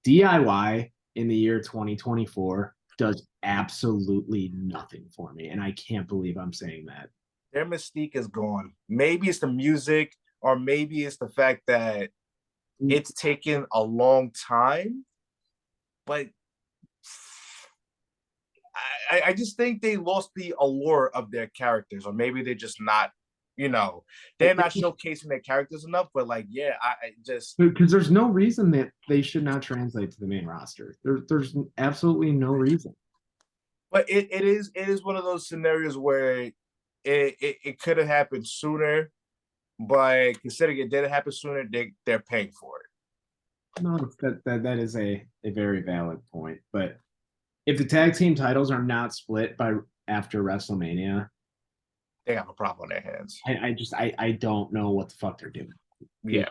DIY in the year 2024 does absolutely nothing for me, and I can't believe I'm saying that. Their mystique is gone. Maybe it's the music, or maybe it's the fact that it's taken a long time, but I just think they lost the allure of their characters, or maybe they're just not, they're not showcasing their characters enough. But I just because there's no reason that they should not translate to the main roster. There's absolutely no reason. But it is one of those scenarios where it could have happened sooner, but considering it didn't happen sooner, they're paying for it. No, that is a very valid point. But if the tag team titles are not split after WrestleMania, they have a problem on their hands. I don't know what the fuck they're doing. Yeah.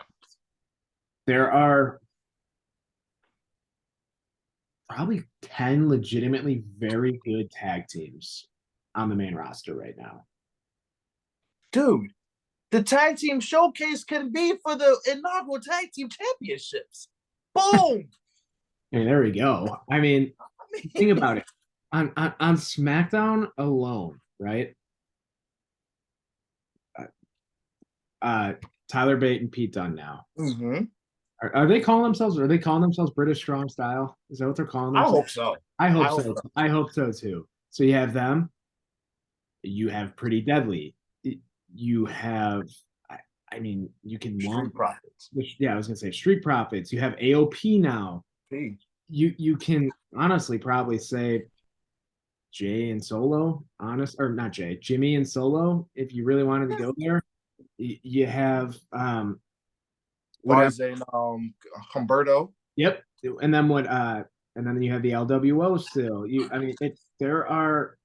There are probably 10 legitimately very good tag teams on the main roster right now. Dude, the tag team showcase can be for the inaugural tag team championships. Boom! Hey, there we go. I mean, think about it. On SmackDown alone, right? Tyler Bate and Pete Dunne now. Mm-hmm. Are they calling themselves British Strong Style? Is that what they're calling themselves? I hope so. I hope so too. So you have them. You have Pretty Deadly. You have, I mean, you can Street Profits. Yeah, I was gonna say Street Profits. You have AOP now. Hey. You can honestly probably say Jay and Solo, Jimmy and Solo, if you really wanted to go there. You have Humberto. Yep. And then and then you have the LWO still. There are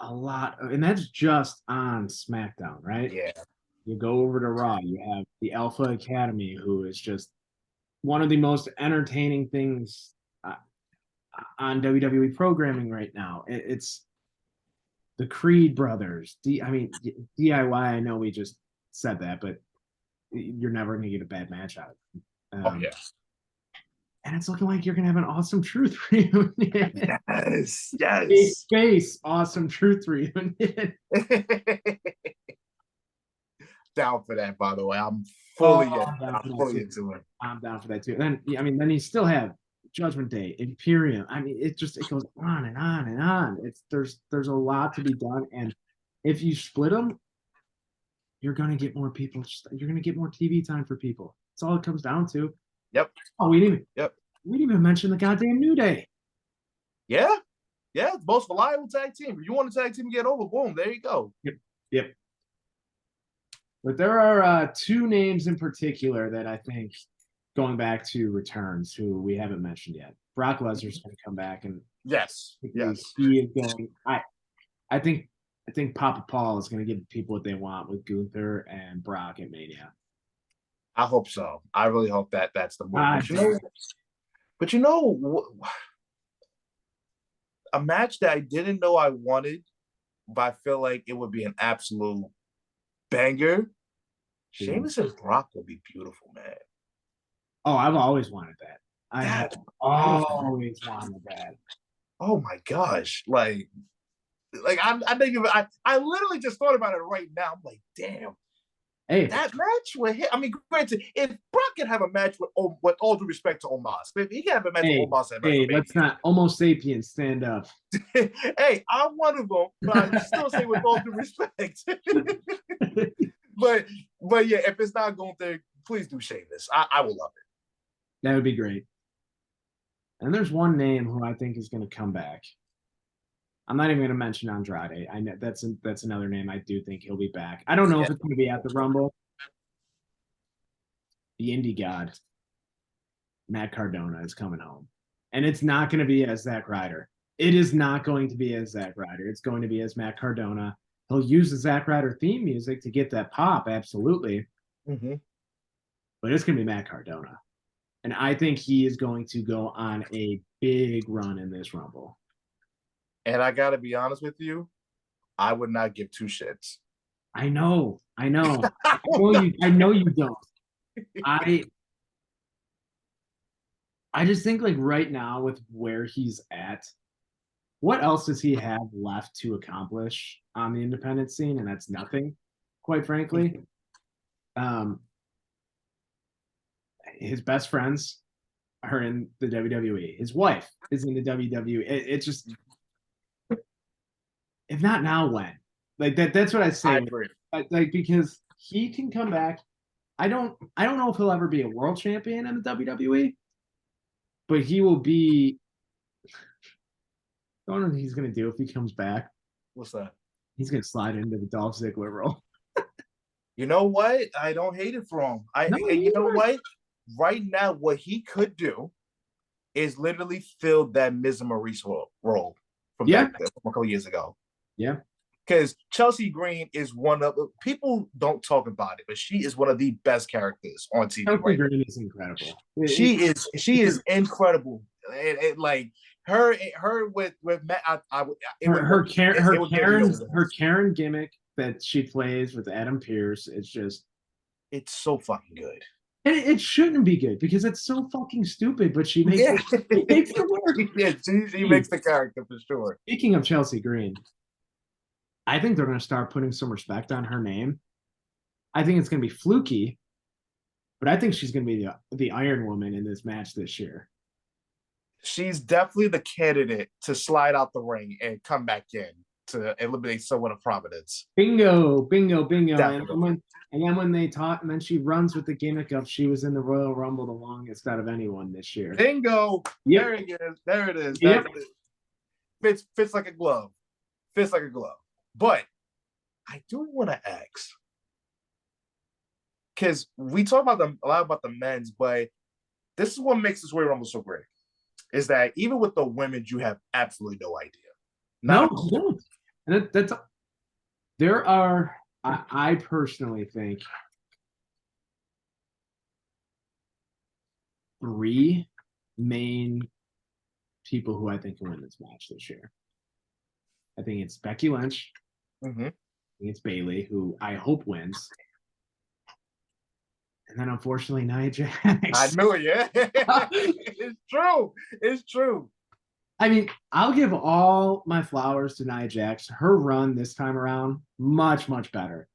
a lot and that's just on SmackDown, right? Yeah. You go over to Raw, you have the Alpha Academy, who is just one of the most entertaining things on WWE programming right now. It's the Creed brothers. DIY, I know we just said that, but you're never going to get a bad match out of it. Yeah. And it's looking like you're going to have an Awesome Truth reunion. Yes. Face Awesome Truth reunion. Down for that, by the way. I'm fully into it. I'm down for that too. And then you still have Judgment Day, Imperium. It goes on and on and on. There's a lot to be done, and if you split them, you're gonna get more people. You're gonna get more TV time for people. That's all it comes down to. Yep. Oh, Yep. we didn't even mention the goddamn New Day. Yeah. Yeah. Most reliable tag team. If you want a tag team to get over, boom, there you go. Yep. But there are two names in particular that I think, going back to returns, who we haven't mentioned yet. Brock Lesnar's going to come back, and Yes. he is going. I think Papa Paul is going to give people what they want with Gunther and Brock at Mania. I hope so. I really hope that's the move. But you know, a match that I didn't know I wanted, but I feel like it would be an absolute banger. Sheamus and Brock would be beautiful, man. Oh, I've always wanted that. I have always wanted that. Oh my gosh! Like I think I literally just thought about it right now. I'm like, damn. Hey, that match with him. I mean, granted, if Brock can have a match with all due respect to Omos, if he can have a match with Omos at WrestleMania. Let's not Homo sapiens stand up. Hey, I'm one of them, but I still say with all due respect. but yeah, if it's not going there, please do Sheamus. I will love it. That would be great. And there's one name who I think is going to come back. I'm not even going to mention Andrade. I know that's another name. I do think he'll be back. I don't know if it's going to be at the Rumble. The indie god, Matt Cardona, is coming home. And it's not going to be as Zack Ryder. It is not going to be as Zack Ryder. It's going to be as Matt Cardona. He'll use the Zack Ryder theme music to get that pop, absolutely. Mm-hmm. But it's going to be Matt Cardona. And I think he is going to go on a big run in this Rumble. And I got to be honest with you, I would not give two shits. I know. I know you don't. I just think, like, right now with where he's at, what else does he have left to accomplish on the independent scene? And that's nothing, quite frankly. His best friends are in the WWE. His wife is in the WWE. It's just, if not now, when? Like that's what I say. I agree. Like, because he can come back. I don't know if he'll ever be a world champion in the WWE, but he will be. I don't know what he's gonna do if he comes back. What's that? He's gonna slide into the Dolph Ziggler role. You know what? I don't hate it for him. You know what? Right now, what he could do is literally fill that Miz and Maurice role from a couple years ago. Yeah. Because Chelsea Green is one of people don't talk about it, but she is one of the best characters on TV. Chelsea Green is incredible. She is incredible. Like her with Matt. Her Karen gimmick that she plays with Adam Pearce. It's so fucking good. And it shouldn't be good because it's so fucking stupid, but she makes it work. Yeah, she makes the character for sure. Speaking of Chelsea Green, I think they're going to start putting some respect on her name. I think it's going to be fluky, but I think she's going to be the Iron Woman in this match this year. She's definitely the candidate to slide out the ring and come back in to eliminate someone of prominence. Bingo. And then when they talk, and then she runs with the gimmick of she was in the Royal Rumble the longest out of anyone this year. Bingo. Yep. There it is. Yep. Fits like a glove. But I do want to ask, because we talk about a lot about the men's, but this is what makes this Royal Rumble so great, is that even with the women, you have absolutely no idea. And there are, I personally think, 3 main people who I think can win this match this year. I think it's Becky Lynch. Mm-hmm. I think it's Bayley, who I hope wins. And then, unfortunately, Nia Jax. I knew it, yeah. It's true. I mean, I'll give all my flowers to Nia Jax. Her run this time around, much, much better.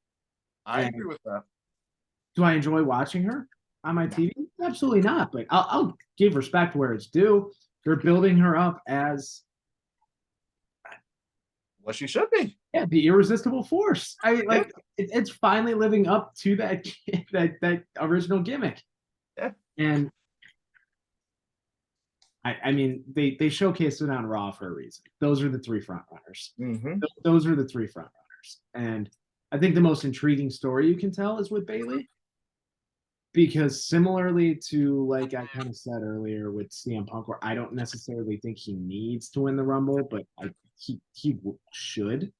I agree with that. Do I enjoy watching her on my TV? Absolutely not. But I'll give respect where it's due. They're building her up as What she should be. Yeah, the irresistible force. I mean, like it's finally living up to that that original gimmick. Yeah. And I mean, they showcased it on Raw for a reason. Those are the three front runners. Mm-hmm. Those are the three front runners. And I think the most intriguing story you can tell is with Bayley. Because similarly to like I kind of said earlier with CM Punk, where I don't necessarily think he needs to win the Rumble, but he should.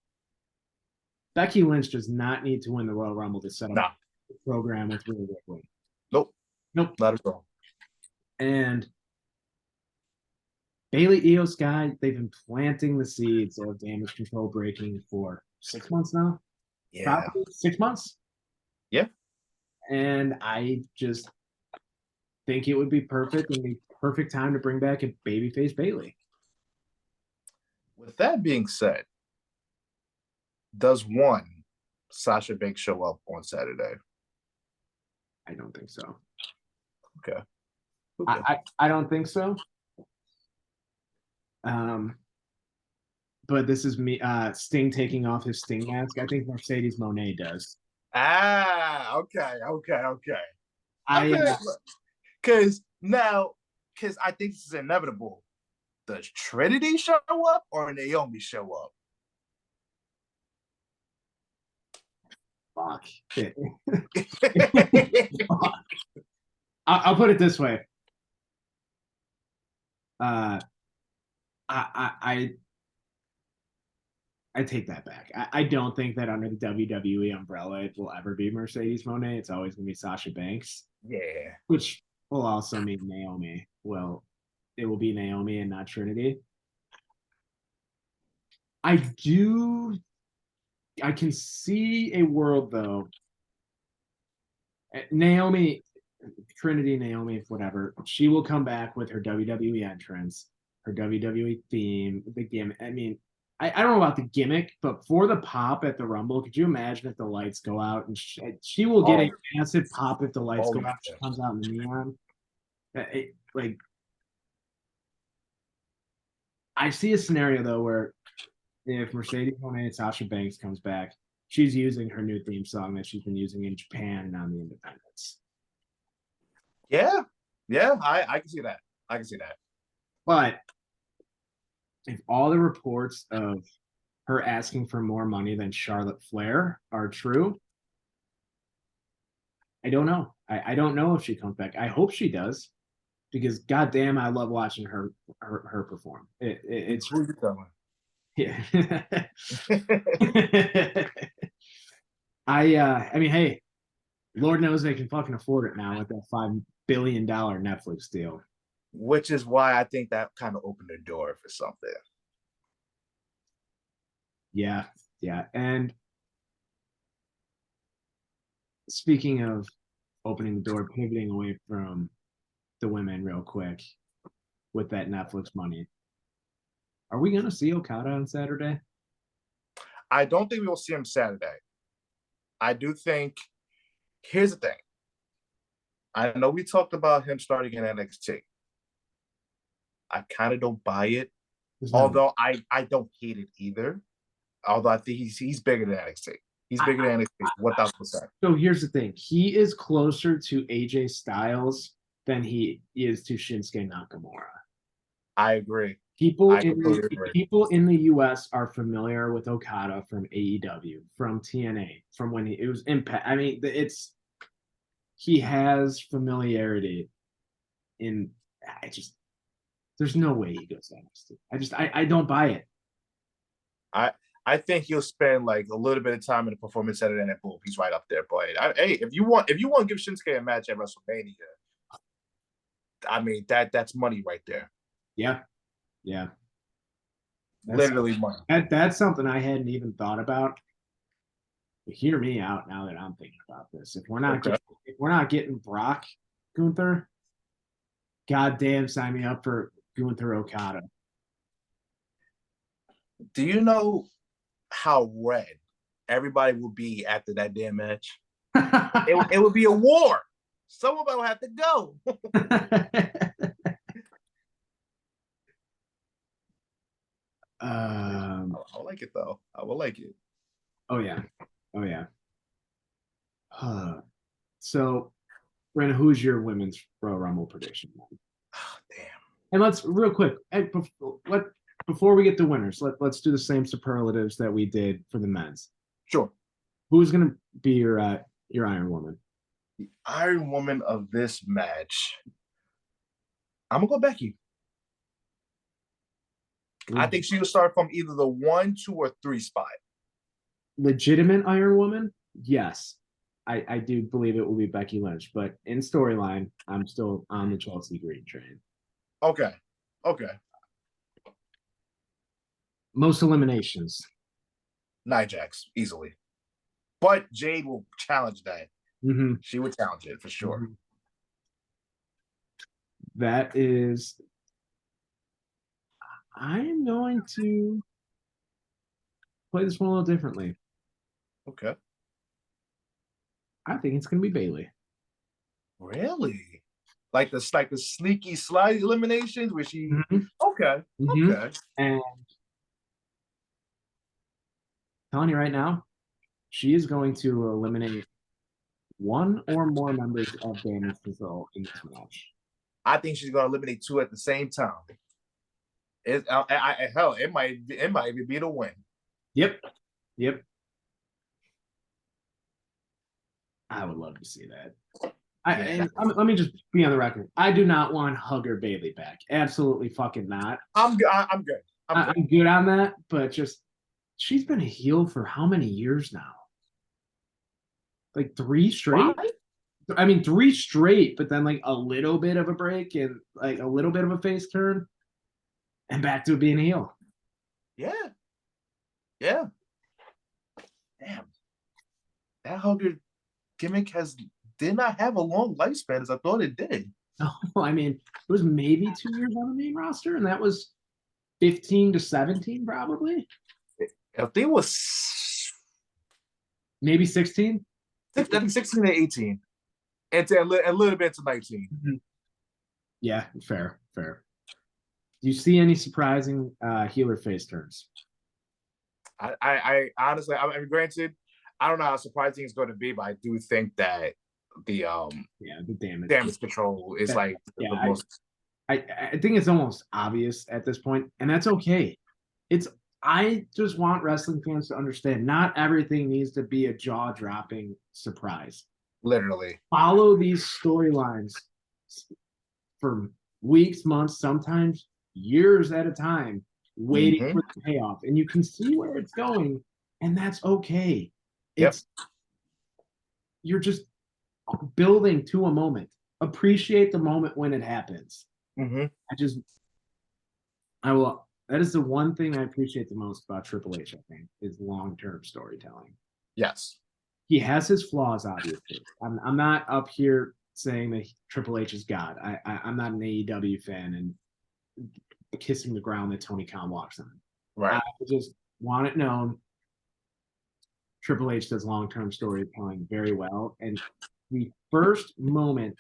Becky Lynch does not need to win the Royal Rumble to set up the program with Rhea Ripley. Nope. Nope. Not at all. And Bayley, Io Sky, they've been planting the seeds of damage control breaking for 6 months now. Yeah. Probably 6 months. Yeah. And I just think it would be perfect and the perfect time to bring back a babyface Bayley. With that being said, does one Sasha Banks show up on Saturday? I don't think so. Okay. I don't think so. But this is me Sting taking off his Sting mask. I think Mercedes Moné does. Okay. Because I think this is inevitable. Does Trinity show up or Naomi show up? Fuck. I'll put it this way. I take that back. I don't think that under the WWE umbrella it will ever be Mercedes Moné. It's always gonna be Sasha Banks. Yeah. Which will also mean Naomi. Well, it will be Naomi and not Trinity. I can see a world though. Naomi, Trinity, Naomi, whatever. She will come back with her WWE entrance, her WWE theme, the gimmick. I mean, I don't know about the gimmick, but for the pop at the Rumble, could you imagine if the lights go out and she will get a massive pop if the lights go out? She comes out in the neon. Like, I see a scenario though where if Mercedes Moné and Sasha Banks comes back, she's using her new theme song that she's been using in Japan and on the Independents. Yeah, I can see that. But if all the reports of her asking for more money than Charlotte Flair are true, I don't know. I don't know if she comes back. I hope she does, because goddamn, I love watching her perform. It's who are you telling? Yeah. I mean, hey, Lord knows they can fucking afford it now with that $5 billion Netflix deal. Which is why I think that kind of opened the door for something. Yeah. And speaking of opening the door, pivoting away from the women real quick with that Netflix money. Are we going to see Okada on Saturday? I don't think we will see him Saturday. I do think, here's the thing. I know we talked about him starting in NXT. I kind of don't buy it. Although I don't hate it either. Although I think he's bigger than NXT. He's bigger than NXT, 1,000%. So here's the thing. He is closer to AJ Styles than he is to Shinsuke Nakamura. I agree. People in the US are familiar with Okada from AEW, from TNA, from when it was Impact. I mean, he has familiarity in. There's no way he goes NXT. I don't buy it. I think he'll spend like a little bit of time in the performance center and then boom, he's right up there. But hey, if you want to give Shinsuke a match at WrestleMania, I mean that's money right there. Yeah. Literally money. That's something I hadn't even thought about. But hear me out now that I'm thinking about this. If we're not getting Brock Gunther, goddamn, sign me up for Gunther Okada. Do you know how red everybody will be after that damn match? it would be a war. Someone will have to go. I like it though. I will like it. Oh yeah. So, Brandon, who's your women's Royal Rumble prediction? Oh, damn. And let's real quick. Before we get to winners, let's do the same superlatives that we did for the men's. Sure. Who's gonna be your Iron Woman? The Iron Woman of this match. I'm gonna go Becky. I think she will start from either the 1, 2, or 3 spot. Legitimate Iron Woman? Yes. I do believe it will be Becky Lynch, but in storyline, I'm still on the Chelsea Green train. Okay. Most eliminations. Nia Jax, easily. But Jade will challenge that. Mm-hmm. She would challenge it for sure. Mm-hmm. That is. I am going to play this one a little differently. Okay. I think it's going to be Bayley. Really? Like the sneaky slide eliminations where she. Mm-hmm. Okay. Mm-hmm. Okay. And telling you right now, she is going to eliminate one or more members of Damage Control in this match. I think she's going to eliminate 2 at the same time. Hell, it might even be the win. Yep. I would love to see that. Let me just be on the record. I do not want Hugger Bailey back. Absolutely fucking not. I'm good. I'm good on that, but just she's been a heel for how many years now? Like 3 straight? What? I mean, 3 straight, but then like a little bit of a break and like a little bit of a face turn and back to being a heel. Yeah. Damn. That Hugger gimmick did not have a long lifespan as I thought it did. No, I mean, it was maybe 2 years on the main roster, and that was 15 to 17, probably. I think it was maybe 16. I think 16 to 18, and to a little bit to 19. Mm-hmm. Yeah, fair. Do you see any surprising healer face turns? I honestly, I mean, granted, I don't know how surprising it's going to be, but I do think that the damage control is the most. I think it's almost obvious at this point, and that's okay. I just want wrestling fans to understand not everything needs to be a jaw-dropping surprise. Literally. Follow these storylines for weeks, months, sometimes years at a time, waiting for the payoff. And you can see where it's going, and that's okay. You're just building to a moment. Appreciate the moment when it happens. Mm-hmm. That is the one thing I appreciate the most about Triple H, I think, is long-term storytelling. Yes. He has his flaws, obviously. I'm not up here saying that Triple H is God. I'm not an AEW fan and kissing the ground that Tony Khan walks on. Right. I just want it known. Triple H does long-term storytelling very well. And the first moment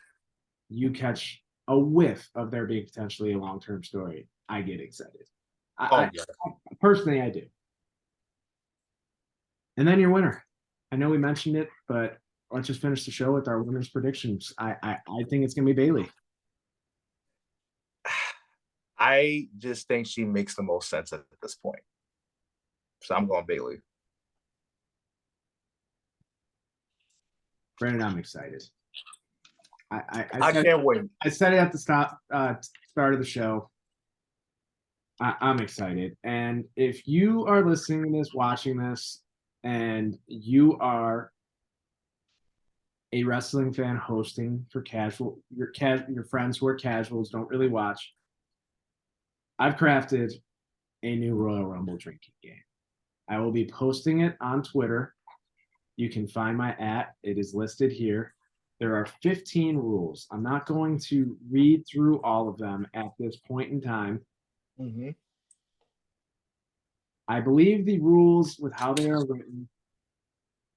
you catch a whiff of there being potentially a long-term story, I get excited. Personally, I do. And then your winner. I know we mentioned it, but let's just finish the show with our winners' predictions. I think it's going to be Bayley. I just think she makes the most sense at this point. So I'm going Bayley. Brandon, I'm excited. I can't wait. I said it at the start of the show. I'm excited. And if you are listening to this, watching this, and you are a wrestling fan hosting for your friends who are casuals, don't really watch, I've crafted a new Royal Rumble drinking game. I will be posting it on Twitter. You can find my @. It is listed here. There are 15 rules. I'm not going to read through all of them at this point in time. Mm-hmm. I believe the rules with how they are written,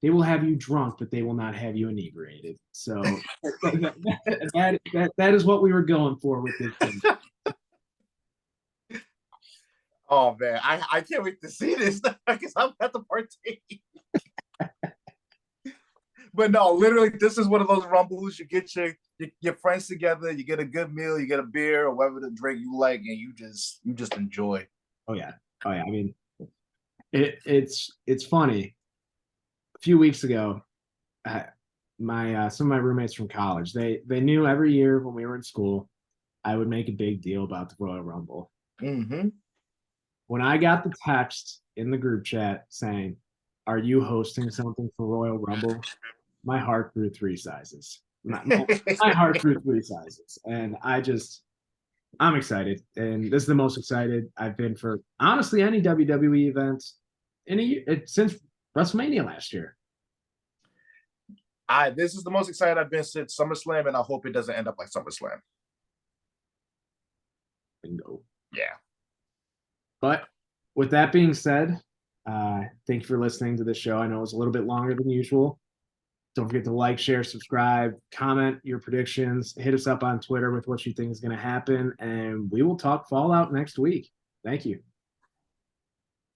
they will have you drunk, but they will not have you inebriated. So that is what we were going for with this thing. Oh man, I can't wait to see this because I'm at the partake. But no, literally, this is one of those rumbles. You get your friends together, you get a good meal, you get a beer or whatever the drink you like, and you just enjoy. Oh yeah. Oh yeah. I mean, it's funny. A few weeks ago, my some of my roommates from college, they knew every year when we were in school, I would make a big deal about the Royal Rumble. Mm-hmm. When I got the text in the group chat saying, "Are you hosting something for Royal Rumble?" My heart grew 3 sizes. My heart grew 3 sizes, and I'm excited, and this is the most excited I've been for honestly any WWE event since WrestleMania last year. This is the most excited I've been since SummerSlam, and I hope it doesn't end up like SummerSlam. Bingo. Yeah. But with that being said, thank you for listening to this show. I know it was a little bit longer than usual. Don't forget to like, share, subscribe, comment your predictions. Hit us up on Twitter with what you think is going to happen, and we will talk Fallout next week. Thank you.